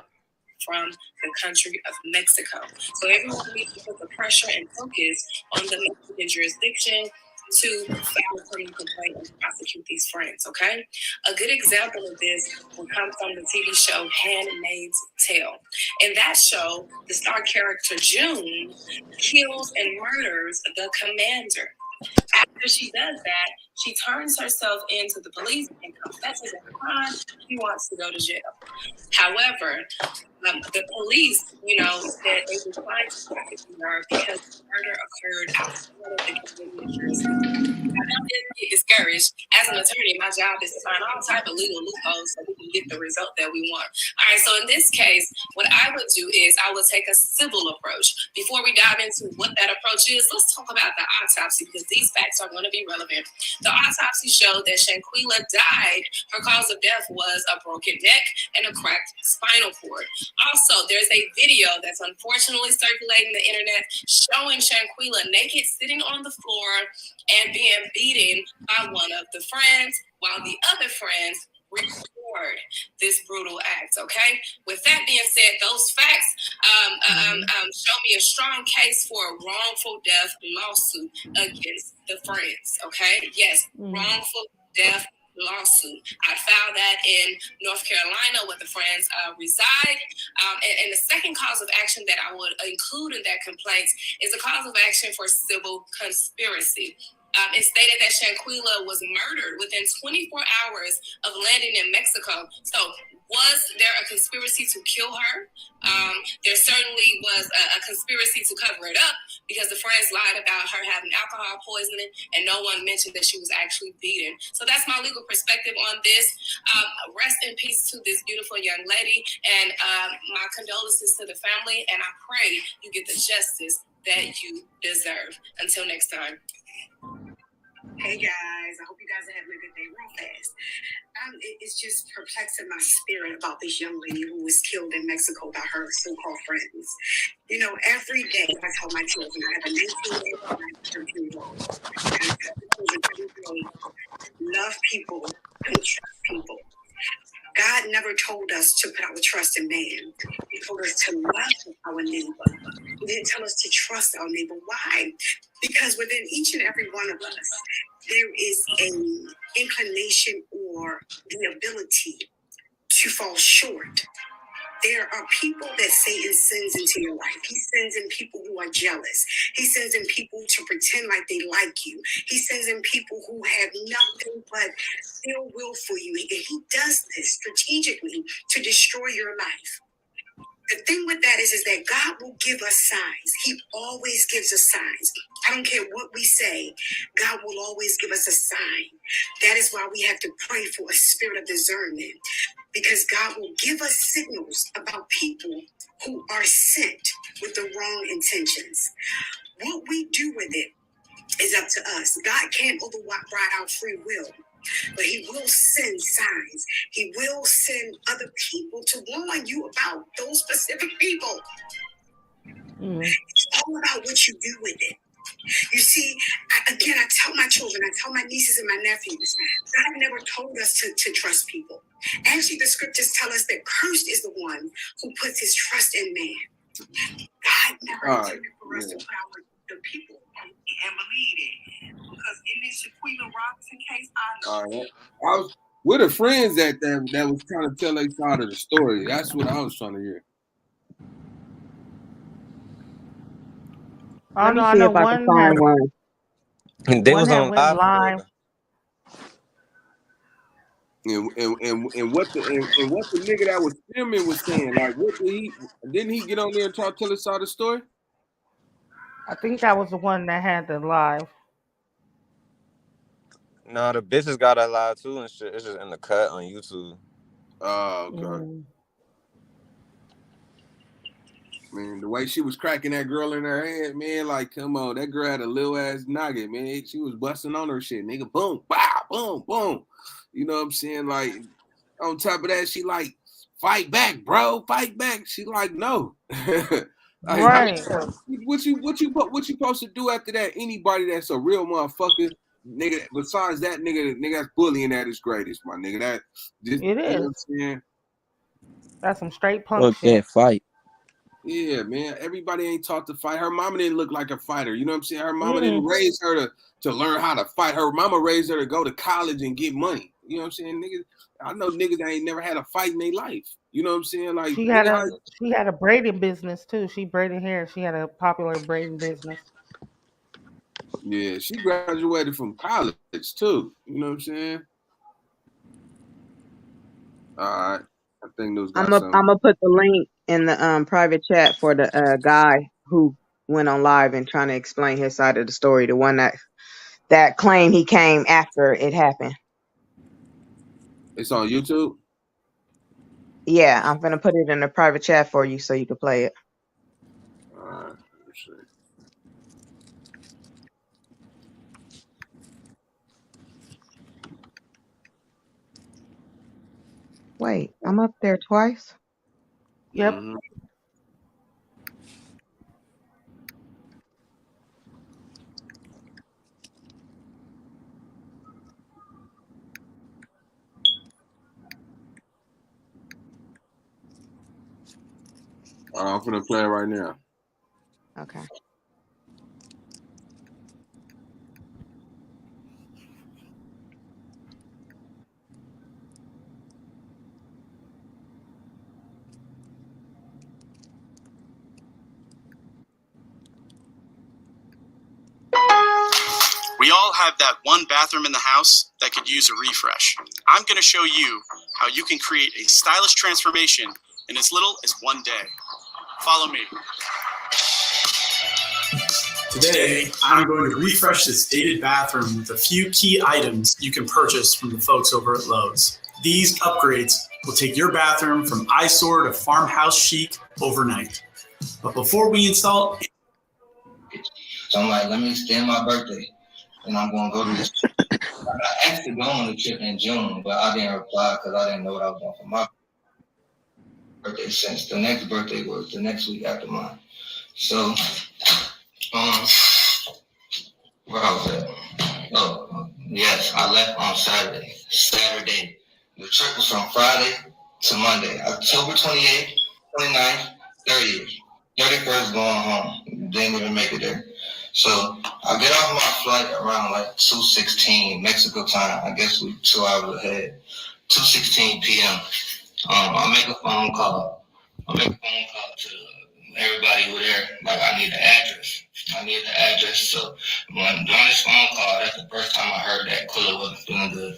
from the country of Mexico. So everyone needs to put the pressure and focus on the Mexican jurisdiction to file a criminal complaint and prosecute these friends, okay? A good example of this will come from the TV show Handmaid's Tale. In that show, the star character June kills and murders the commander. After she does that, she turns herself into the police and confesses a crime. She wants to go to jail. However, the police, said they declined to prosecute her because the murder occurred outside of the Canadian jurisdiction. I don't get discouraged. As an attorney, my job is to find all type of legal loopholes so we can get the result that we want. All right, so in this case, what I would do is I would take a civil approach. Before we dive into what that approach is, let's talk about the autopsy because these facts are going to be relevant. The autopsy showed that Shanquella died. Her cause of death was a broken neck and a cracked spinal cord. Also, there's a video that's unfortunately circulating the internet showing Shanquella naked sitting on the floor and being beaten by one of the friends while the other friends record this brutal act, okay? With that being said, those facts show me a strong case for a wrongful death lawsuit against the friends, okay? Yes, wrongful death lawsuit. I filed that in North Carolina where the friends reside. And the second cause of action that I would include in that complaint is a cause of action for civil conspiracy. It stated that Shanquella was murdered within 24 hours of landing in Mexico. So was there a conspiracy to kill her? There certainly was a conspiracy to cover it up because the friends lied about her having alcohol poisoning and no one mentioned that she was actually beaten. So that's my legal perspective on this. Rest in peace to this beautiful young lady, and my condolences to the family, and I pray you get the justice that you deserve. Until next time. Hey guys, I hope you guys are having a good day real fast. It's just perplexing my spirit about this young lady who was killed in Mexico by her so-called friends. Every day I tell my children, I have a 19-year-old and a 13-year-old. And I tell the children every day, love people and trust people. God never told us to put our trust in man. He told us to love our neighbor. He didn't tell us to trust our neighbor. Why? Because within each and every one of us, there is an inclination or the ability to fall short. There are people that Satan sends into your life. He sends in people who are jealous. He sends in people to pretend like they like you. He sends in people who have nothing but ill will for you. And he does this strategically to destroy your life. The thing with that is that God will give us signs. He always gives us signs. I don't care what we say. God will always give us a sign. That is why we have to pray for a spirit of discernment. Because God will give us signals about people who are sent with the wrong intentions. What we do with it is up to us. God can't override our free will, but he will send signs. He will send other people to warn you about those specific people. It's all about what you do with it. You see, I tell my children, I tell my nieces and my nephews, God never told us to trust people. Actually, the scriptures tell us that cursed is the one who puts his trust in man. God never intended for us to put the people and believe it. Because in this Shanquella Robinson case, I was with the friends that was trying to tell their side of the story. That's what I was trying to hear. Let me see if I can find one. They was on live. And what the nigga that was filming was saying, like, what didn't he get on there and tell us all the story? I think that was the one that had the live. No, the bitches got a live too and shit. It's just in the cut on YouTube. Oh, okay. Man, the way she was cracking that girl in her head, man, like, come on, that girl had a little ass noggin, man. She was busting on her shit, nigga. Boom, bow, boom, boom. You know what I'm saying? Like, on top of that, she like, fight back, bro, fight back. She like, no. Like, right. What you supposed to do after that? Anybody that's a real motherfucker, nigga, besides that nigga that's bullying at his greatest, my nigga. That just, it is. You know what I'm saying? That's some straight punk shit. That fight. Yeah, man. Everybody ain't taught to fight. Her mama didn't look like a fighter. You know what I'm saying? Her mama didn't raise her to learn how to fight. Her mama raised her to go to college and get money. You know what I'm saying? Niggas, I know niggas that ain't never had a fight in their life. You know what I'm saying? Like, she had a braiding business too. She braided hair. She had a popular braiding business. Yeah, she graduated from college too. You know what I'm saying? All right. I think those got something. I'm gonna put the link in the private chat for the guy who went on live and trying to explain his side of the story. The one that claimed he came after it happened. It's on YouTube? Yeah, I'm gonna put it in the private chat for you so you can play it. All right. Let's see. Wait, I'm up there twice? Yep. Mm-hmm. I'm gonna play it right now. Okay. We all have that one bathroom in the house that could use a refresh. I'm going to show you how you can create a stylish transformation in as little as one day. Follow me. Today, I'm going to refresh this dated bathroom with a few key items you can purchase from the folks over at Lowe's. These upgrades will take your bathroom from eyesore to farmhouse chic overnight. But before we install... So I'm like, let me extend my birthday, and I'm going to go to this trip. I asked to go on the trip in June, but I didn't reply because I didn't know what I was doing for my birthday, since the next birthday was the next week after mine. So, where I was at? Oh, yes, I left on Saturday. The trip was from Friday to Monday, October 28th, 29th, 30th. 31st going home. Didn't even make it there. So I get off my flight around like 2:16 Mexico time. I guess we're 2 hours ahead. 2:16 p.m. I make a phone call. To everybody who there. Like, I need the address. So when during this phone call, that's the first time I heard that Quilla wasn't feeling good.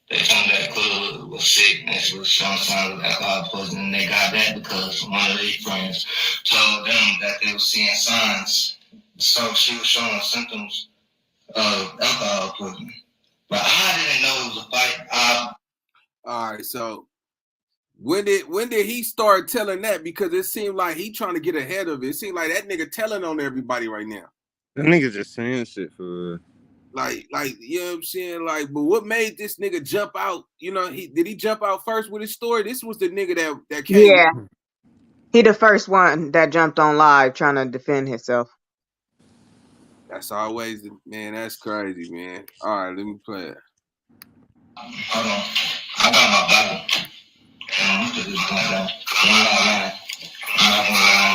They told me that Quilla was sick and she was showing signs of alcohol poisoning. They got that because one of their friends told them that they were seeing signs. So she was showing symptoms of alcohol poisoning. But I didn't know it was a fight. All right, so when did he start telling that? Because it seemed like he trying to get ahead of it. It seemed like that nigga telling on everybody right now. That nigga just saying shit for real. Like, you know what I'm saying? Like, but what made this nigga jump out? You know, did he jump out first with his story? This was the nigga that came. Yeah. He the first one that jumped on live trying to defend himself. That's always, man, that's crazy, man. All right, let me play it. Hold on. I got my Bible. I'm not gonna lie. I'm not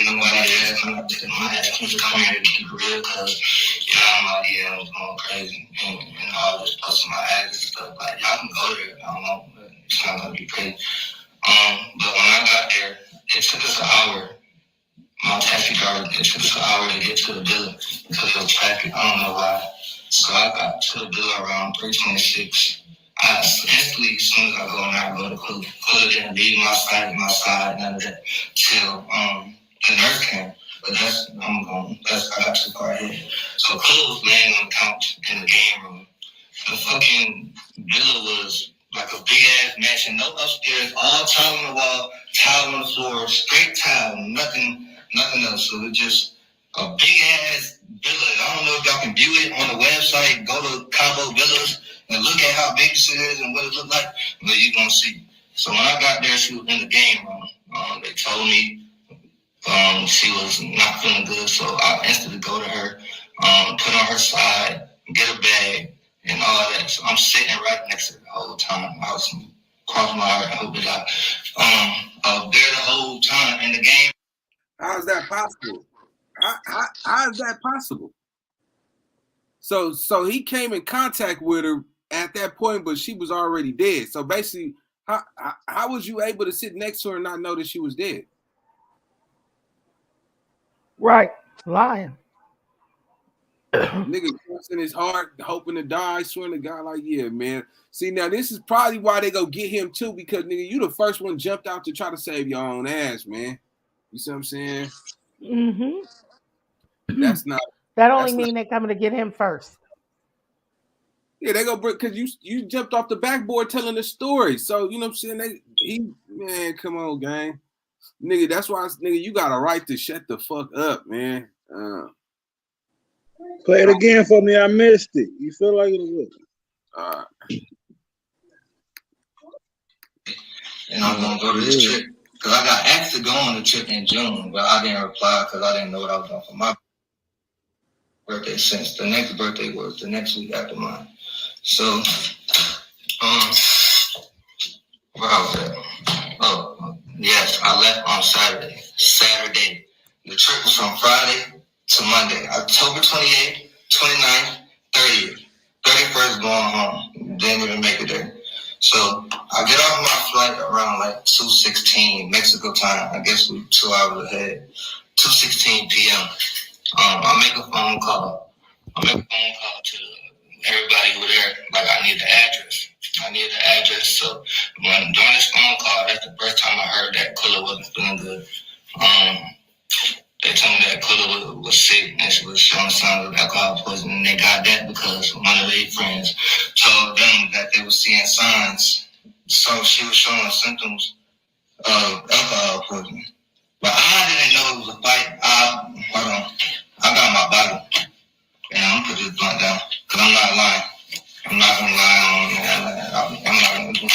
nobody else. I'm not just coming here to keep it real because my DMs going crazy and all this posting my ads and stuff. Like, y'all can go there. I don't know, but it's not gonna be crazy. But when I got there, it took us an hour. My taxi driver, it took us an hour to get to the building because of traffic. I don't know why. So I got to the bill around 326. I instantly, as soon as I go in there, I go to Quilla didn't leave my side, none of that, till the nurse came. But I got too far ahead. So Quilla was laying on the couch in the game room. The fucking villa was like a big ass mansion, no upstairs, all tile on the wall, tile on the floor, straight tile, nothing else. So it just a big ass villa. I don't know if y'all can view it on the website. Go to Cabo Villas and look at how big this is and what it looked like. But you're gonna see. So when I got there, she was in the game room. They told me she was not feeling good, so I instantly go to her, put on her side, get a bag, and all that. So I'm sitting right next to her the whole time. I was crossing my heart. I hope that I was there the whole time in the game. How is that possible? How is that possible? So he came in contact with her at that point, but she was already dead. So basically, how was you able to sit next to her and not know that she was dead? Right, lying. Nigga in his heart, hoping to die, swearing to God, like, yeah, man. See, now this is probably why they go get him too, because nigga, you the first one jumped out to try to save your own ass, man. You see what I'm saying? Mm-hmm. That's not. That only mean they coming to get him first. Yeah, they go because you jumped off the backboard telling the story. So you know what I'm saying? Man, come on, gang. Nigga, that's why nigga, you got a right to shut the fuck up, man. Play it again for me. I missed it. You feel like it was? And I'm gonna go to this trip because I got asked to go on the trip in June, but I didn't reply because I didn't know what I was doing for my birthday. Since the next birthday was the next week after mine, so where I was at? Oh, yes, I left on Saturday. The trip was from Friday to Monday, October 28th, 29th, 30th. 31st going home. Didn't even make it there. So I get off my flight around like 2:16 Mexico time. I guess we're 2 hours ahead. 2:16 p.m. I make a phone call. To everybody who were there. Like I need the address. So during this phone call, that's the first time I heard that Quilla wasn't feeling good. They told me that Quilla was sick and she was showing signs of alcohol poisoning. And they got that because one of their friends told them that they were seeing signs. So she was showing symptoms of alcohol poisoning. But I didn't know it was a fight. Hold on. I got my Bible. And I'm gonna put this blunt down because I'm not lying. I'm not gonna lie on that. I'm not gonna do it.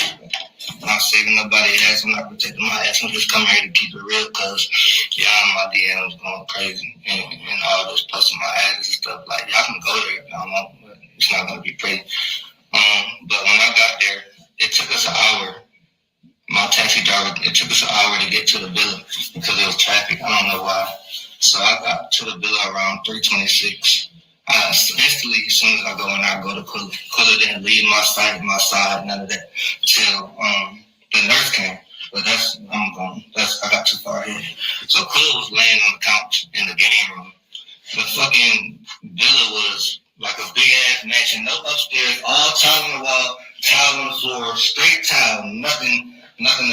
I'm not saving nobody's ass. I'm not protecting my ass. I'm just coming here to keep it real because y'all my DMs going crazy and all this posting my ass and stuff. Like y'all can go there if y'all want, but it's not gonna be pretty. But when I got there, it took us an hour. My taxi driver, it took us an hour to get to the villa because there was traffic. I don't know why. So I got to the villa around 3:26. Instantly, as soon as I go in there, I go to Quilla. Quilla didn't leave my side, none of that, till the nurse came. But I got too far ahead. So Quilla was laying on the couch in the game room. The fucking villa was like a big ass mansion, no upstairs, all tile on the wall, tile on the floor, straight tile, nothing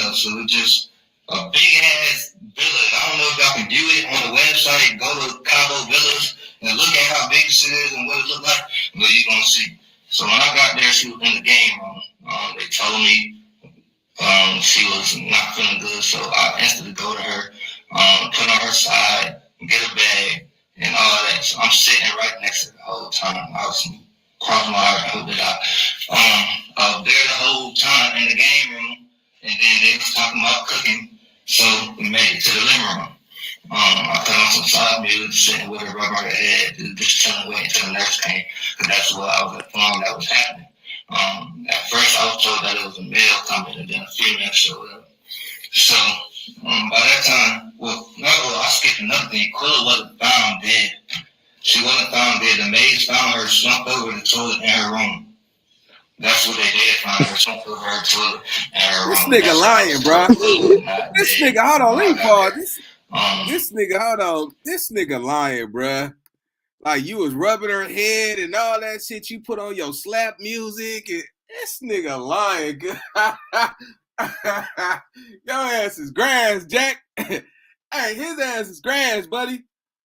else. So it was just a big ass villa. I don't know if y'all can view it on the website. Go to Cabo Villas and look at how big this is and what it looked like. But you're gonna see. So when I got there, she was in the game room. They told me she was not feeling good, so I instantly go to her, put on her side, get a bag, and all that. So I'm sitting right next to her the whole time. I was crossing my heart, hope that I was there the whole time in the game room, and then they was talking about cooking, so we made it to the living room. I put on some soft music, sitting with her, rubbing her head, just chilling, waiting until the nurse came, because that's what I was informed that was happening. At first, I was told that it was a male coming, and then a female showed up. So by that time, I skipped another thing. Quilla wasn't found dead. She wasn't found dead. The maids found her slumped over the toilet in her room. That's what they did, find her slumped over her toilet in her room. This nigga lying, bro. This nigga, hold on, let me pause. This nigga, hold on. This nigga lying, bro. Like you was rubbing her head and all that shit. You put on your slap music and this nigga lying. Your ass is grass, Jack. Hey, his ass is grass, buddy.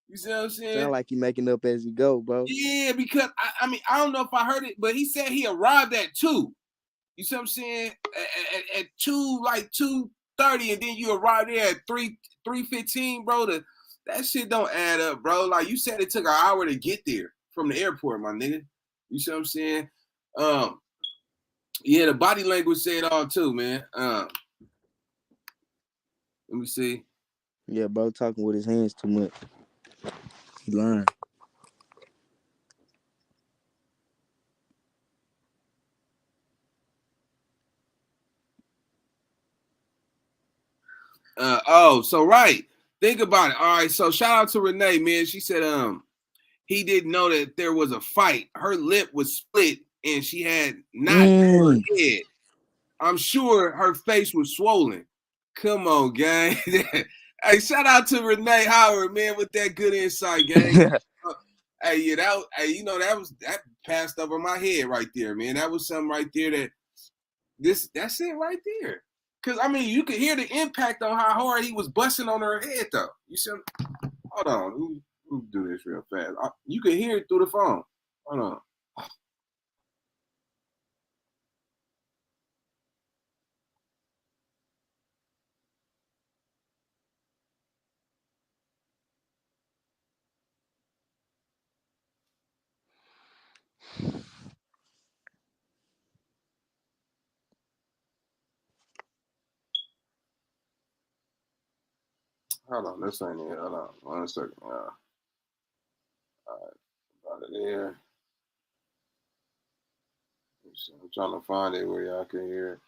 You see what I'm saying? Sound like you making up as you go, bro. Yeah, because I mean, I don't know if I heard it, but he said he arrived at 2. You see what I'm saying? At 2, like 2:30, and then you arrived there at 3:15, bro. That shit don't add up, bro. Like you said, it took an hour to get there from the airport, my nigga. You see what I'm saying? Yeah, the body language said it all too, man. Let me see. Yeah, bro, talking with his hands too much. He lying. So right. Think about it. All right, so shout out to Renee, man. She said, he didn't know that there was a fight. Her lip was split and she had knots on her head. I'm sure her face was swollen. Come on, gang. Hey, shout out to Renee Howard, man, with that good insight, gang. Hey, yeah, that passed over my head right there, man. That was something right there that's it right there. Cause I mean, you could hear the impact on how hard he was busting on her head, though. You see? Hold on, let me do this real fast. You can hear it through the phone. Hold on. Hold on, this ain't it. Hold on, 1 second. All right, about it there. I'm trying to find it where y'all can hear it.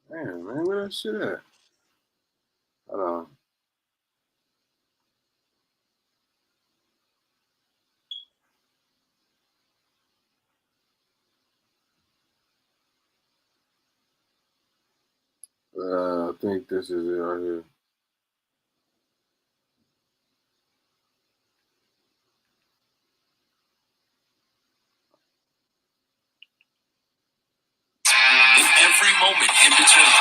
Man, where that shit at? Hold on. I think this is it right here. In every moment in between.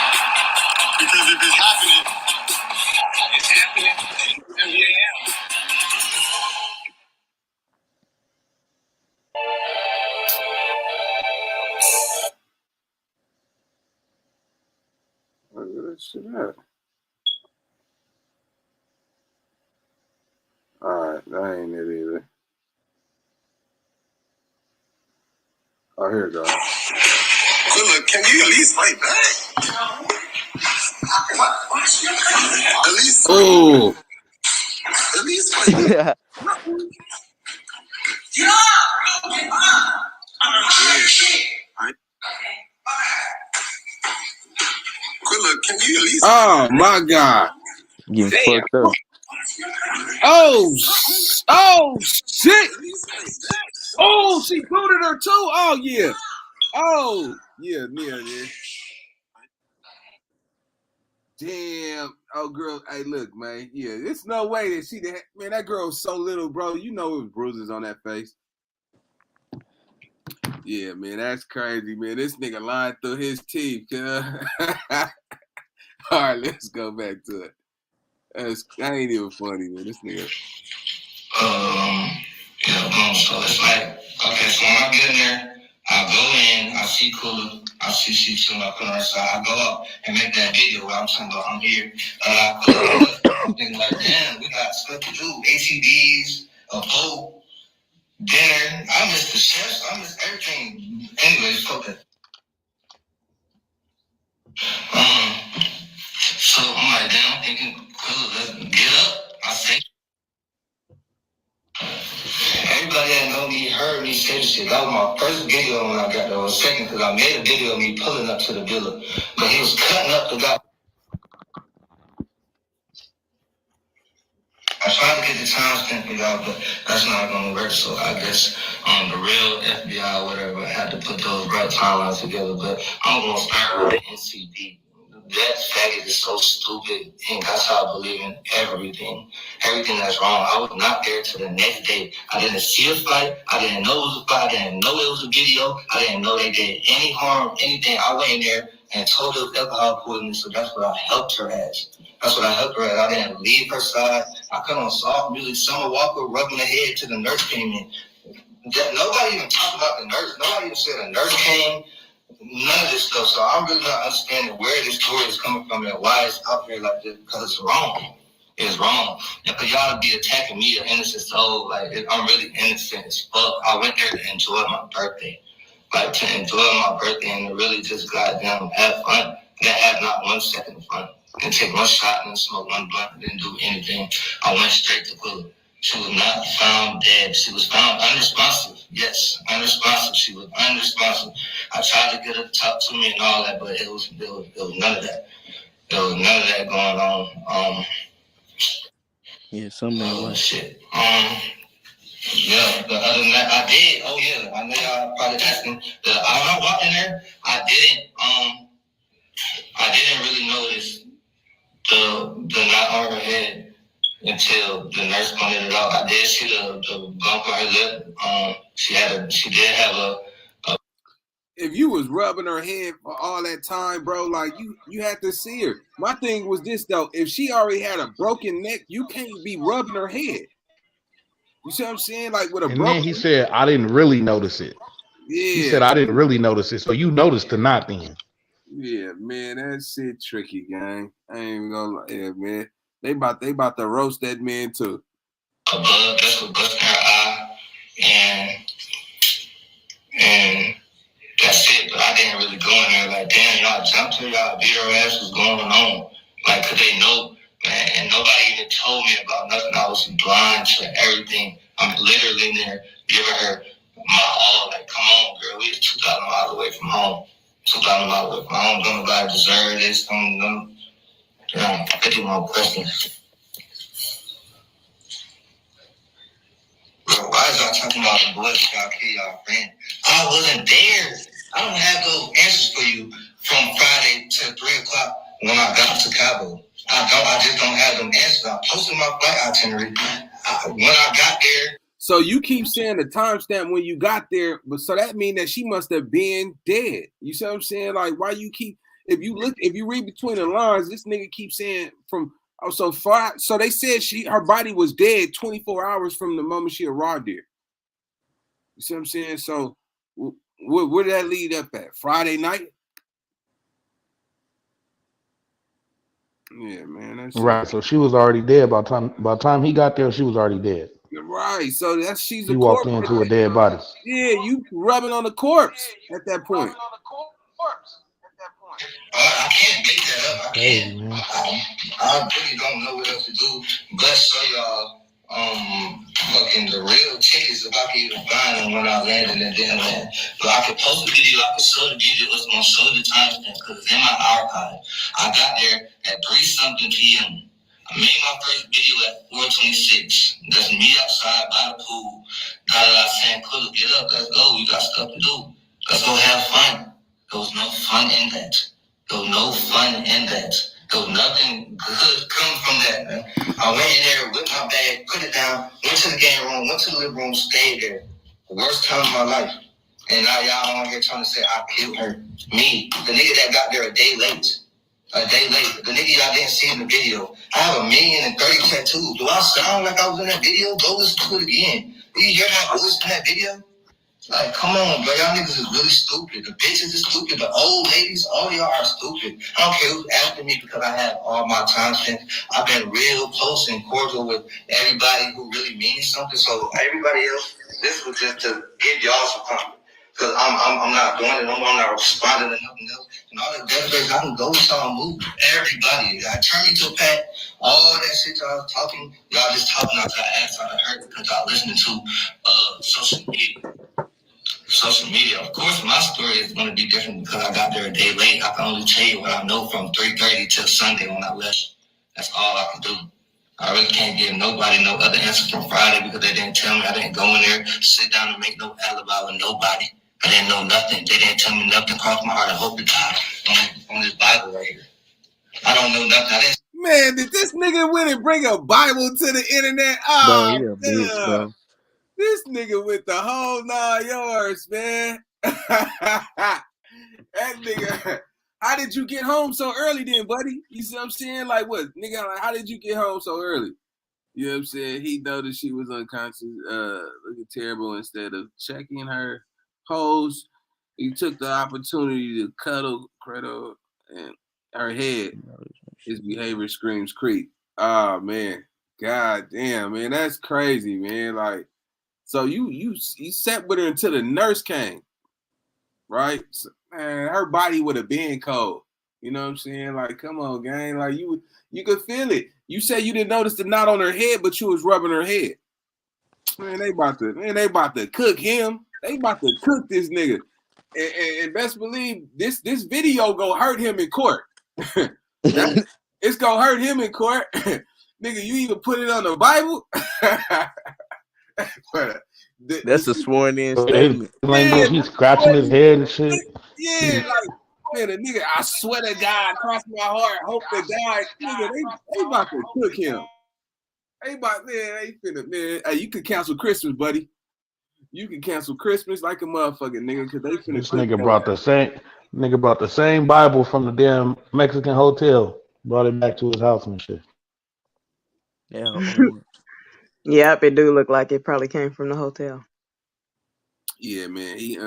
Because if it's happening, it's happening. And we am. Where that shit at? Alright, that ain't it either. Oh, here it goes. Good look, can you at least fight back? At least. Oh. At least fight back. Get up! Get up! Good look, can you at least? Oh my God! Getting fucked up. Oh shit! Oh, she booted her too. Oh yeah. Oh yeah, yeah. Damn. Oh girl. Hey, look, man. Yeah, there's no way that man. That girl was so little, bro. You know it was bruises on that face. Yeah, man, that's crazy, man. This nigga lying through his teeth. All right, let's go back to it. That ain't even funny, man. This nigga. So it's like, okay, so when I get in there, I go in, I see Kula, I see she chilling, I put her aside, I go up and make that video where I'm talking about I'm here. I'm thinking like, damn, we got stuff to do, ATVs, a pole, dinner. I miss the chefs, I miss everything. Anyways, okay. So I'm like, damn, I'm thinking, Kula, let's get up. I say, everybody that know me heard me say this shit. That was my first video when I got there. It was second because I made a video of me pulling up to the villa. But he was cutting up the guy. tried to get the time stamp for y'all, but that's not gonna work. So I guess the real FBI or whatever had to put those right timelines together. But I'm gonna start with the NCP. That faggot is so stupid, and that's how I believe in everything. Everything that's wrong. I was not there till the next day. I didn't see a fight. I didn't know it was a fight. I didn't know it was a video. I didn't know they did any harm, anything. I went in there and told her alcohol poisoning, so that's what I helped her as. That's what I helped her as. I didn't leave her side. I cut on soft music. Summer Walker rubbing her head till the nurse came in. Nobody even talked about the nurse. Nobody even said a nurse came. None of this stuff. So I'm really not understanding where this story is coming from and why it's out here like this, because it's wrong. It's wrong. And for y'all to be attacking me, an innocent soul, like, I'm really innocent as fuck. I went there to enjoy my birthday. Like, to enjoy my birthday and to really just goddamn have fun. Didn't have not 1 second of fun. Didn't take one shot and smoke one blunt. Didn't do anything. I went straight to Quilla. She was not found dead. She was found unresponsive. Yes, unresponsive. She was unresponsive. I tried to get her to talk to me and all that, but it was none of that. There was none of that going on. Yeah, something ain't right. Shit. Yeah, but other than that, I did. Oh yeah, I know y'all probably asking. When I walked in there, I didn't really notice the knot on her head until the nurse pointed it out. I did see the bump on her lip. She did have a. If you was rubbing her head for all that time, bro, like you had to see her. My thing was this though: if she already had a broken neck, you can't be rubbing her head. You see what I'm saying? Like with a and broken. then he said, "I didn't really notice it." Yeah. He said, "I didn't really notice it." So you noticed the knot then. Yeah, man, that shit tricky, gang. I ain't even gonna lie, yeah, man. They about to roast that man too. A blood vessel bust in her eye, and that's it. But I didn't really go in there like, damn, y'all jumped her, y'all beat her ass, what's going on? Like, could they know? Man, and nobody even told me about nothing. I was blind to everything. I'm literally in there giving her my all. Like, come on, girl, we 2,000 miles away from home. 2,000 miles away from home. Don't nobody deserve this. Don't 50 more questions. Bro, why is y'all talking about the boys that y'all kill y'all friend? I wasn't there. I don't have those answers for you from Friday to 3 o'clock when I got to Cabo. I just don't have them answers. I posted my flight itinerary when I got there. So you keep saying the timestamp when you got there, but so that means that she must have been dead. You see what I'm saying? Like, why you keep, if you read between the lines, this nigga keeps saying from so far. So they said her body was dead 24 hours from the moment she arrived there. You see what I'm saying? So where did that lead up at? Friday night? Yeah, man. That's right. So she was already dead by the time he got there. She was already dead. Right. So she's he a walked corpse. into a dead body. Yeah, you rubbing on the corpse at that point. I can't make that up. Crazy, man. I really don't know what else to do but show y'all fucking the real tickets if I can even find them when I landed and then land. But I could post a video, I could show the video, it's gonna show the timestamp because it's in my archive. I got there at 3-something p.m. I made my first video at 4:26. That's me outside by the pool. Saying, Quilla, get up, let's go. We got stuff to do. Let's go have fun. There was no fun in that. There was no fun in that. There was nothing good coming from that, man. I went in there with my bag, put it down, went to the game room, went to the living room, stayed there. The worst time of my life. And now y'all on here trying to say I killed her. Me, the nigga that got there a day late. A day late. The nigga y'all didn't see in the video. I have 1,030,000 tattoos. Do I sound like I was in that video? Go listen to it again. Do you hear my voice in that video? Like, come on, bro. Y'all niggas is really stupid. The bitches is stupid. The old ladies, all y'all are stupid. I don't care who's after me because I have all my time spent. I've been real close and cordial with everybody who really means something. So everybody else, this was just to give y'all some comfort. Because I'm not doing it no more. I'm not responding to nothing else. And all that database, I can go with y'all move. Everybody. I turn me to a pack. All that shit y'all talking, y'all just talking out your ass out of hurt because y'all listening to social media. Social media, of course, my story is going to be different because I got there a day late. I can only tell you what I know from 3:30 till Sunday when I left. That's all I can do. I really can't give nobody no other answer from Friday because they didn't tell me. I didn't go in there, sit down and make no alibi with nobody. I didn't know nothing. They didn't tell me nothing. Cross my heart. I hope to God on this Bible right here. I don't know nothing. Man, did this nigga went and bring a Bible to the internet? Bro, Oh, he a bitch, bro. This nigga with the whole 9 yards, man. That nigga. How did you get home so early then, buddy? You see what I'm saying? Like what? Nigga, like, how did you get home so early? You know what I'm saying? He noticed she was unconscious, looking terrible. Instead of checking her pulse, he took the opportunity to cradle and her head. His behavior screams creep. Oh man, god damn, man, that's crazy, man. Like, so you sat with her until the nurse came, right? So, man, her body would have been cold. You know what I'm saying? Like, come on, gang. Like you could feel it. You said you didn't notice the knot on her head, but you was rubbing her head. Man, they about to cook him. They about to cook this nigga. And best believe this video go hurt him in court. It's gonna hurt him in court. Nigga, you even put it on the Bible. That's a sworn in statement. Language, he's scratching his head and shit. Yeah, like, man, a nigga, I swear to God, cross my heart, hope to God, nigga, they about to cook him. They finna, man. Hey, you can cancel Christmas, buddy. You can cancel Christmas like a motherfucking nigga, because they finna. This nigga brought the same Bible from the damn Mexican hotel, brought it back to his house and shit. Yeah. Yep, it do look like it probably came from the hotel. Yeah, man. He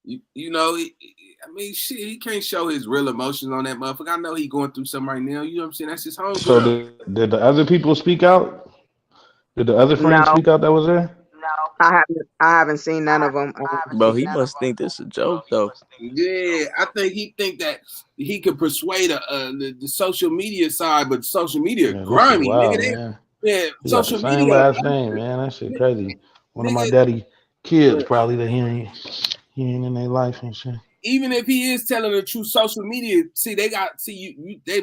you know, I mean, shit, he can't show his real emotions on that motherfucker. I know he going through something right now. You know what I'm saying? That's his homegirl. So did the other people speak out? Did the other friends speak out that was there? I haven't seen none of them. Bro, he must think this a joke though. Yeah, I think he think that he could persuade the social media side, but social media grimy, wild, nigga. Man. Yeah, he social got the same media. last name, man. That shit crazy. One of my daddy kids probably that he ain't in their life and shit. Even if he is telling the truth, social media, they be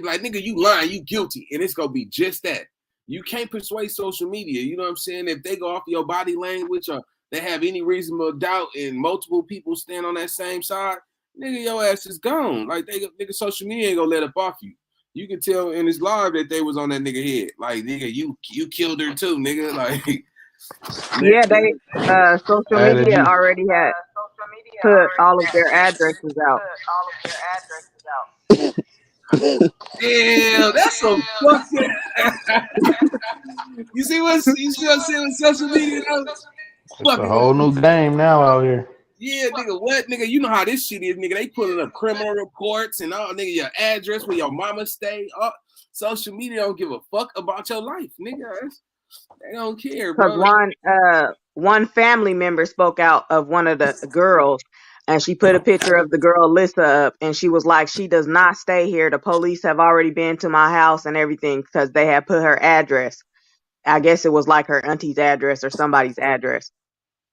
like, nigga, you lying, you guilty, and it's gonna be just that. You can't persuade social media. You know what I'm saying? If they go off your body language or they have any reasonable doubt and multiple people stand on that same side, nigga, your ass is gone. Like, nigga, social media ain't gonna let up off you. You can tell in his live that they was on that nigga head. Like, nigga, you killed her too, nigga. Like, yeah, they social media already had put all of their addresses out. Damn, that's so fucking. You see what I'm saying with social media? It's a whole new game now out here. Yeah, nigga, what? Nigga, you know how this shit is, nigga. They pulling up criminal reports and all, nigga, your address where your mama stay. Social media don't give a fuck about your life, nigga. They don't care, bro. Because one family member spoke out of one of the girls, and she put a picture of the girl Lissa up, and she was like, she does not stay here. The police have already been to my house and everything because they had put her address. I guess it was like her auntie's address or somebody's address.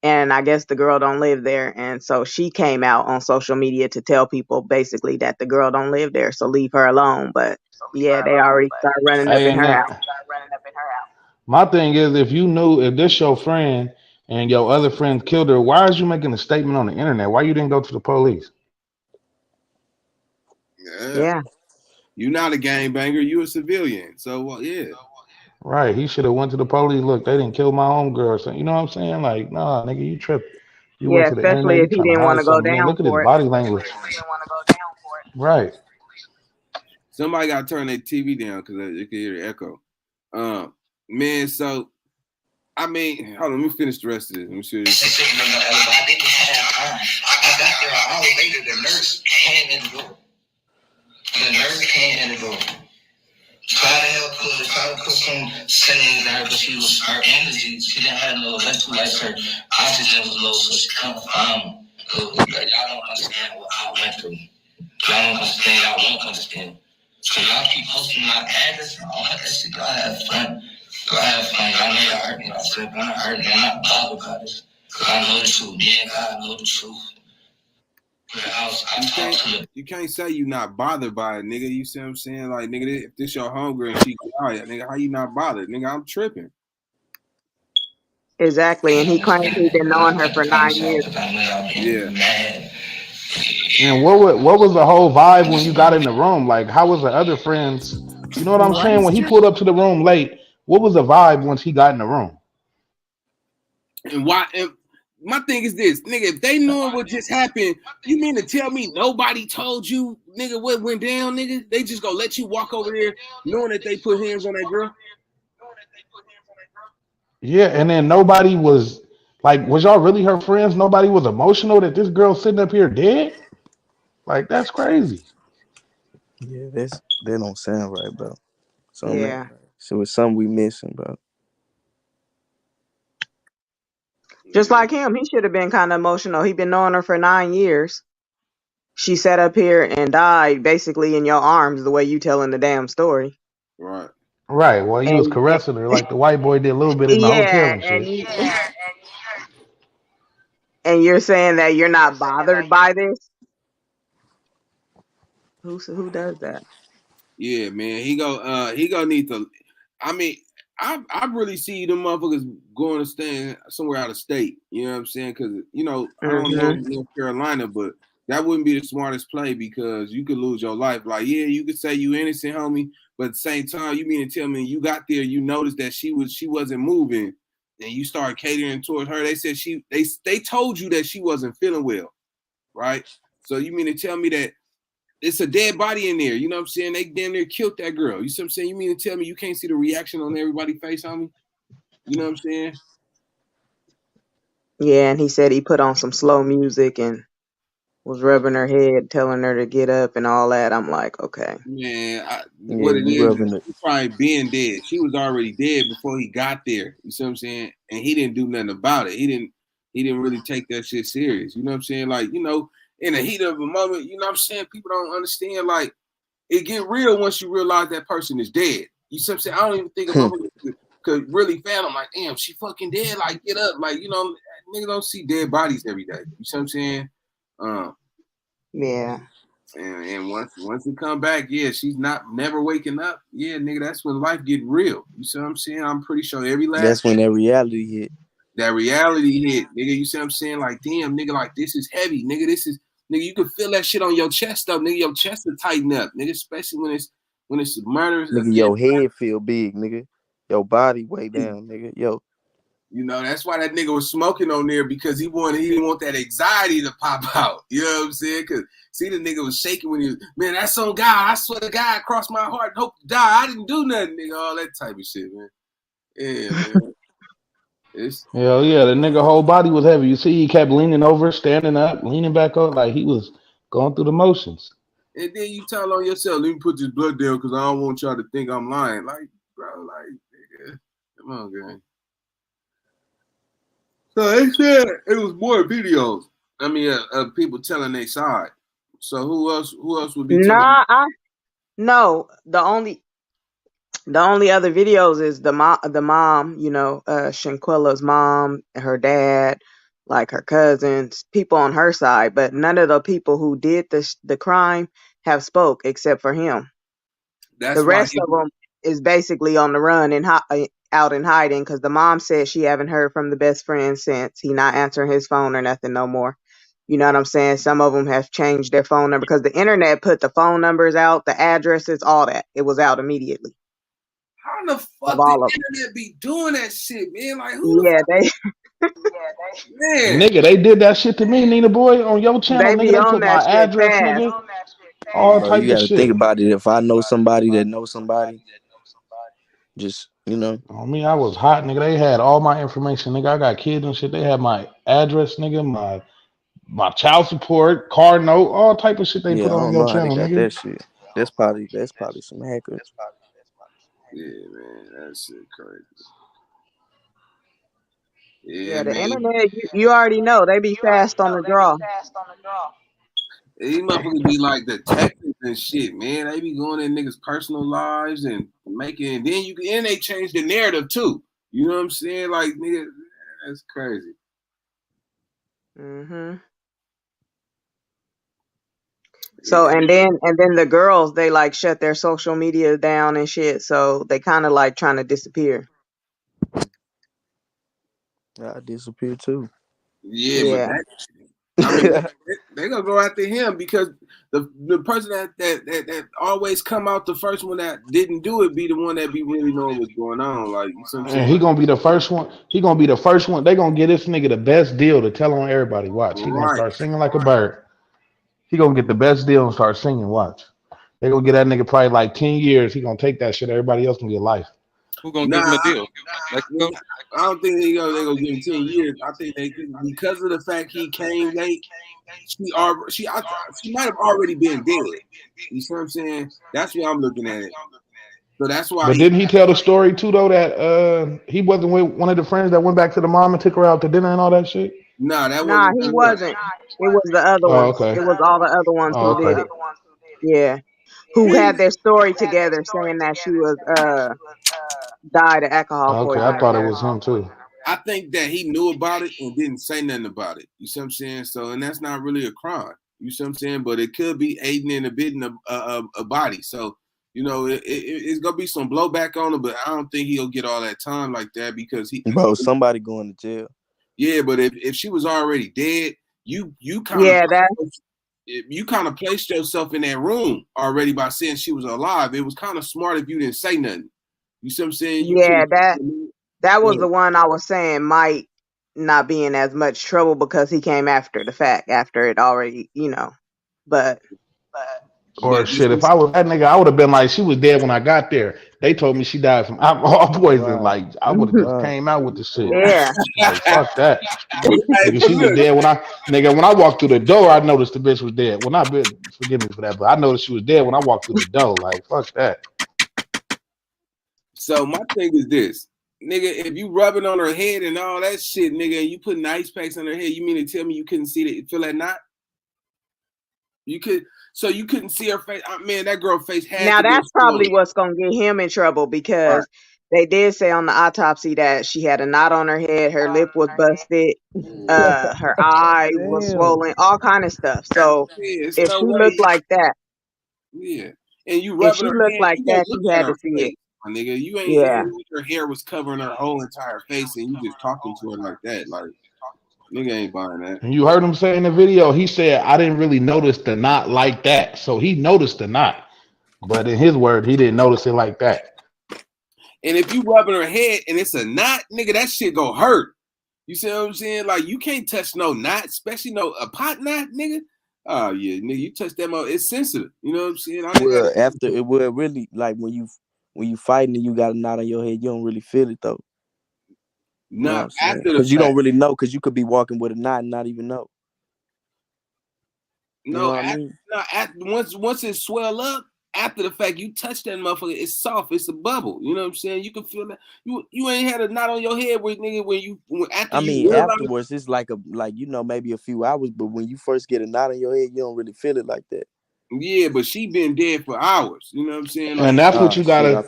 And I guess the girl don't live there. And so she came out on social media to tell people basically that the girl don't live there. So leave her alone. But yeah, they already started running up in her house. My thing is, if this your friend and your other friend killed her, why is you making a statement on the internet? Why you didn't go to the police? Yeah. You're not a gangbanger. You a civilian. So, yeah. Right. He should have went to the police. Look, they didn't kill my homegirl. So, you know what I'm saying? Like, nah, nigga, you tripped. You went to the especially internet. if You he trying to didn't want hide to go something. Man, down look at his for it. body language. Right. Somebody got to turn their TV down because they can hear the echo. Man, so, I mean, hold on, let me finish the rest of this. Let me see this. I didn't have time. I got there an hour later. The nurse came in the door. Tried to help her, tried to put some settings in her, but her energy, she didn't have no electrolytes. Her oxygen was low, so she couldn't find me. Like, y'all don't understand what I went through. Y'all don't understand, y'all won't understand. So y'all keep posting my address and all that shit. Y'all have fun. Y'all know y'all hurt me. I said, I'm not hurt me. I'm not bothered by this. Because I know the truth. Yeah, God, I know the truth. You can't say you not bothered by it, nigga. You see what I'm saying? Like, nigga, if this your homegirl and she quiet, nigga, how you not bothered? Nigga, I'm tripping. Exactly, and he claims he's been knowing her for 9 years. Yeah. And what was the whole vibe when you got in the room? Like, how was the other friends? You know what I'm What saying? is When he true? pulled up to the room late, what was the vibe once he got in the room? And why? And my thing is this, nigga. If they knowing what just happened, you mean to tell me nobody told you, nigga, what went down, nigga? They just gonna let you walk over there knowing that they put hands on that girl? Yeah, and then nobody was like, was y'all really her friends? Nobody was emotional that this girl sitting up here dead? Like, that's crazy. Yeah, that don't sound right, bro. Something ain't Yeah. right. So it's something we missing, bro. Just like him, he should have been kind of emotional. He been knowing her for 9 years. She sat up here and died basically in your arms, the way you telling the damn story. Right. Right. Well, he was And caressing her like the white boy did a little bit in the hotel yeah, and shit. and you're saying that you're not bothered by this? Who does that? Yeah, man. He gonna need to. I mean, I really see them motherfuckers going to stand somewhere out of state. You know what I'm saying? Because I don't know Mhm. North Carolina, but that wouldn't be the smartest play because you could lose your life. Like, yeah, you could say you innocent, homie, but at the same time, you mean to tell me you got there, you noticed that she wasn't moving, and you started catering towards her. They said they told you that she wasn't feeling well, right? So you mean to tell me that it's a dead body in there? You know what I'm saying? They damn near killed that girl. You see what I'm saying? You mean to tell me you can't see the reaction on everybody's face, homie? You know what I'm saying? Yeah, and he said he put on some slow music and was rubbing her head, telling her to get up and all that. I'm like, okay. Man, Yeah, what it you is rubbing it. she probably being dead. She was already dead before he got there. You see what I'm saying? And he didn't do nothing about it. He didn't really take that shit serious. You know what I'm saying? Like, in the heat of a moment, you know what I'm saying? People don't understand, like, it get real once you realize that person is dead. You see what I'm saying? I don't even think a motherfucker could really fathom, like, damn, she fucking dead. Like, get up. Like, nigga don't see dead bodies every day. You see what I'm saying? Yeah. And once we come back, yeah, she's not never waking up. Yeah, nigga, that's when life get real. You see what I'm saying? I'm pretty sure every last That's when that reality hit. that reality hit, nigga. You see what I'm saying? Like, damn, nigga, like this is heavy, nigga. Nigga, you can feel that shit on your chest up, nigga. Your chest will tighten up, nigga, especially when it's murderous. Nigga, your head feel big, nigga. Your body way down, nigga. Yo. That's why that nigga was smoking on there because he didn't want that anxiety to pop out. You know what I'm saying? Because see, the nigga was shaking when he was, man, that's on God. I swear to God, crossed my heart and hope to die. I didn't do nothing, nigga. All that type of shit, man. Yeah, man. Hell yeah, the nigga whole body was heavy. You see, he kept leaning over, standing up, leaning back up, like he was going through the motions. And then you tell on yourself, let me put this blood down because I don't want y'all to think I'm lying. Like, bro, like, nigga, come on, gang. So they said it was more videos. I mean, of people telling their side. So who else would be telling? No. The only other videos is the mom, Shanquella's mom, her dad, like her cousins, people on her side, but none of the people who did the crime have spoke except for him. The That's why. rest of them is basically on the run and out in hiding because the mom said she haven't heard from the best friend since he not answering his phone or nothing no more. You know what I'm saying? Some of them have changed their phone number because the internet put the phone numbers out, the addresses, all that. It was out immediately. How the Of fuck the all of them. internet be doing that shit, man? Like, who the Yeah, fuck? Man. Nigga, they did that shit to me, Nina Boy, on your channel, they nigga. be They on put that my shit address, fast. nigga. All Bro, you type of gotta think shit. about it. If I know somebody that knows somebody, just, On me, I was hot, nigga. They had all my information, nigga. I got kids and shit. They had my address, nigga, my child support, car note, all type of shit they Yeah, put I on don't your know how they channel, got nigga. that shit. That's probably some hackers. Yeah, man, that shit crazy. Yeah, Yeah, the man. internet, you already know, they be fast on the draw. These motherfuckers be like detectives and shit, man. They be going in niggas' personal lives and making, and then they change the narrative too. You know what I'm saying? Like, nigga, that's crazy. Mm-hmm. So and then the girls, they like shut their social media down and shit. So they kind of like trying to disappear. I disappear too. Yeah, but Yeah. I mean, they gonna go after him because the person that always come out the first one that didn't do it be the one that be really knowing what's going on. Like, you know what I'm saying? And he gonna be the first one. He gonna be the first one. They gonna get this nigga the best deal to tell on everybody. Watch. He gonna Right. start singing like a bird. He gonna get the best deal and start singing. Watch. They gonna get that nigga probably like 10 years. He gonna take that shit. Everybody else gonna get life. Who gonna give him a deal? Mexico? I don't think they gonna give him 10 years. I think they because of the fact he came late. She might have already been dead. You see what I'm saying? That's why I'm looking at it. So that's why But didn't he tell the story too though that he wasn't with one of the friends that went back to the mom and took her out to dinner and all that shit? Nah, that Nah, wasn't. he wasn't. It was the other Oh, ones. okay. It was all the other ones Oh, who did okay. it. Yeah. Who had their story together saying that she was died of alcohol Okay, poisoning I or thought it whatever. was him too. I think that he knew about it and didn't say nothing about it. You see what I'm saying? So, and that's not really a crime. You see what I'm saying? But it could be aiding and abetting a body. So, you know, it's gonna be some blowback on him, but I don't think he'll get all that time like that because Bro, somebody going to jail. Yeah, but if she was already dead, you kind Yeah, that. of placed yourself in that room already by saying she was alive. It was kind of smart if you didn't say nothing. You see what I'm saying? You Yeah, couldn't. that was the one I was saying might not be in as much trouble because he came after the fact, after it already, but Or shit, if I was that nigga, I would have been like, she was dead when I got there. They told me she died from alcohol poisoning. Right. Like, I would have just came out with the shit. Yeah. Like, fuck that. Hey, Nigga, but she was look, dead when I walked through the door, I noticed the bitch was dead. Well, not bitch, forgive me for that, but I noticed she was dead when I walked through the door. Like, fuck that. so my thing is this. Nigga, if you rubbing on her head and all that shit, nigga, and you putting ice packs on her head, you mean to tell me you couldn't see that, feel that knot? You couldn't see her face. Man, that girl face had now to be that's swollen. probably what's gonna get him in trouble because they did say on the autopsy that she had a knot on her head, her lip was busted, her eye was swollen, all kind of stuff. So Yeah, it's if no she way. looked like that, Yeah, and you if rubbing she her looked head, like you gonna that, look you at had her to see face, it. my nigga. You ain't Yeah. like her hair was covering her whole entire face, and you just talking to her like that. Like, nigga ain't buying that. And you heard him say in the video, he said, I didn't really notice the knot like that. So he noticed the knot. But in his word, he didn't notice it like that. And if you rubbing her head and it's a knot, nigga, that shit gonna hurt. You see what I'm saying? Like, you can't touch no knot, especially a pot knot, nigga. Oh yeah, nigga, you touch that mother, it's sensitive. You know what I'm saying? Well, after it will really like when you fighting and you got a knot on your head, you don't really feel it though. You know what I'm saying? After the Because you fact. don't really know, because you could be walking with a knot and not even know. You know what I mean? Once it swell up, after the fact, you touch that motherfucker, it's soft, it's a bubble. You know what I'm saying? You can feel that. You ain't had a knot on your head with nigga I mean, afterwards, it's like maybe a few hours, but when you first get a knot on your head, you don't really feel it like that. Yeah, but she been dead for hours. You know what I'm saying? Like, And that's what you gotta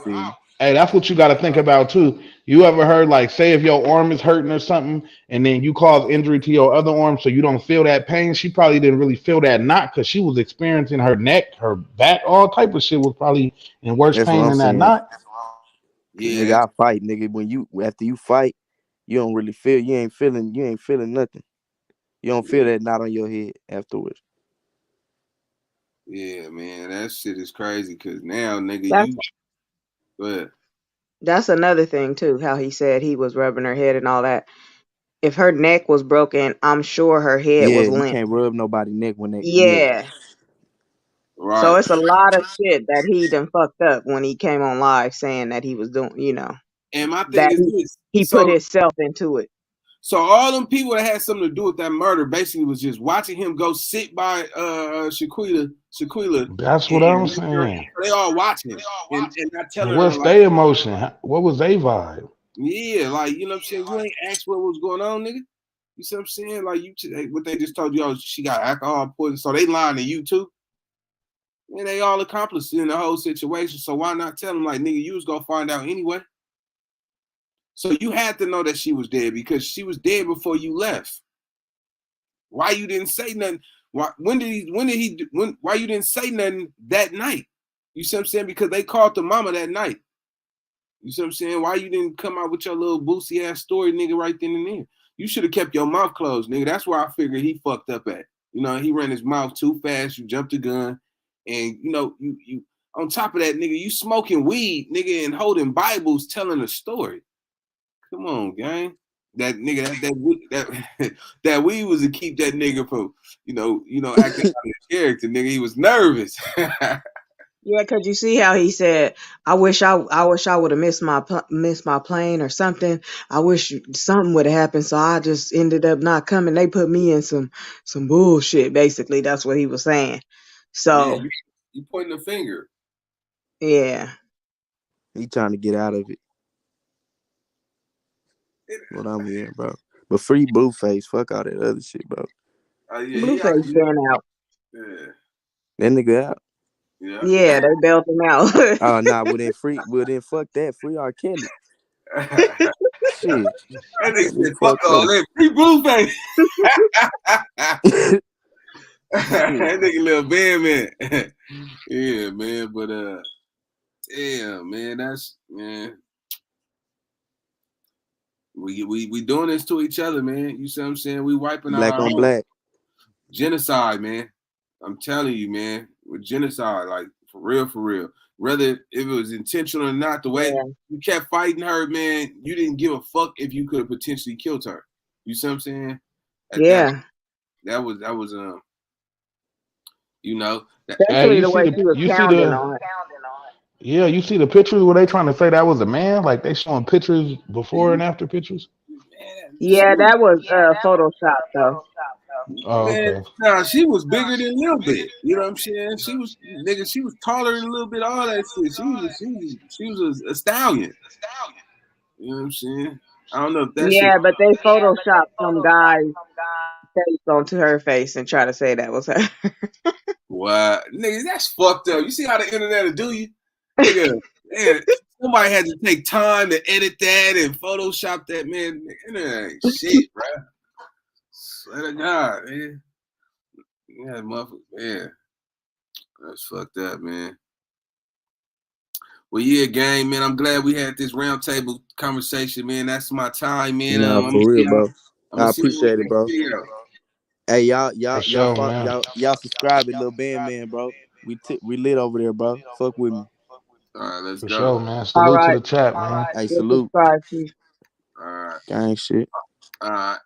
that's what you gotta think about too. You ever heard, like, say if your arm is hurting or something, and then you cause injury to your other arm so you don't feel that pain? She probably didn't really feel that knot because she was experiencing her neck, her back, all type of shit was probably in worse That's pain what I'm than that saying. knot. Yeah, nigga, I fight, nigga. After you fight, you don't really feel. You ain't feeling nothing. You don't feel that knot on your head afterwards. Yeah, man, that shit is crazy because now, nigga, That's another thing too, how he said he was rubbing her head and all that. If her neck was broken, I'm sure her head Yeah, was you limp. can't rub nobody's neck when they. Yeah. Right. So it's a lot of shit that he done fucked up when he came on live saying that he was doing, And my thing that is this. he put himself into it. So all them people that had something to do with that murder basically was just watching him go sit by Shanquella. That's what I'm saying. They all watching him and not telling And her what's like, their emotion? What was their vibe? yeah, like, you know what I'm saying? You ain't asked what was going on, nigga. You see what I'm saying? Like, what they just told you, oh, she got alcohol poisoning, so they lying to you too. And they all accomplices in the whole situation. So why not tell them, like, nigga, you was gonna find out anyway? So you had to know that she was dead because she was dead before you left. Why you didn't say nothing? Why why you didn't say nothing that night? You see what I'm saying? Because they called the mama that night. You see what I'm saying? Why you didn't come out with your little boosie ass story, nigga, right then and there? You should have kept your mouth closed, nigga. That's where I figured he fucked up at. You know, he ran his mouth too fast. You jumped the gun, and you know, you on top of that, nigga, you smoking weed, nigga, and holding Bibles, telling a story. Come on, gang. That nigga, that weed was to keep that nigga from, acting out his character, nigga. He was nervous. Yeah, cause you see how he said, I wish I would have missed my plane or something. I wish something would have happened, so I just ended up not coming. They put me in some bullshit. Basically, that's what he was saying. Yeah, So you pointing the finger. yeah, He trying to get out of it. What I'm hearing, bro. But free Blueface. Fuck all that other shit, bro. Yeah, Blueface been out. Yeah. That nigga out. Yeah. Yeah, they bailed him out. Oh nah, well then fuck that. Free R. Kelly. Shit. That nigga said, fuck all that. Free Blueface. That nigga little man. Yeah, man. But damn, man, we doing this to each other, man. You see what I'm saying? We wiping out Black our on own. black. Genocide, man. I'm telling you, man. With genocide, like for real. Whether if it was intentional or not, the way you kept fighting her, man, you didn't give a fuck if you could have potentially killed her. You see what I'm saying? Yeah. That was Especially the way she was pounding on it. Yeah, you see the pictures where they trying to say that was a man? Like they showing pictures before and after pictures? Yeah, that was Photoshop though. Oh, Man, okay. nah, she was bigger than a little bit. You know what I'm saying? She was taller than a little bit, all that shit. She was a stallion. You know what I'm saying? I don't know if that shit. Yeah, but they photoshopped some guy's face onto her face and try to say that was her. What? Nigga, that's fucked up. You see how the internet will do you? Nigga, man, somebody had to take time to edit that and Photoshop that, man. The internet ain't shit, bro. Swear to God, man. Yeah, motherfucker, man. That's fucked up, man. Well, yeah, gang, man. I'm glad we had this roundtable conversation, man. That's my time, man. Nah, I'm for real, bro. I see you in the appreciate it, next bro. video. Hey, For sure, man. y'all subscribe to Lil Man, bro. We lit over there, bro. Fuck with me. All right, let's For go. sure, man. All Salute to right. the chat, man. Hey, Good salute. subscribe, Chief. All right. Gang shit. All right.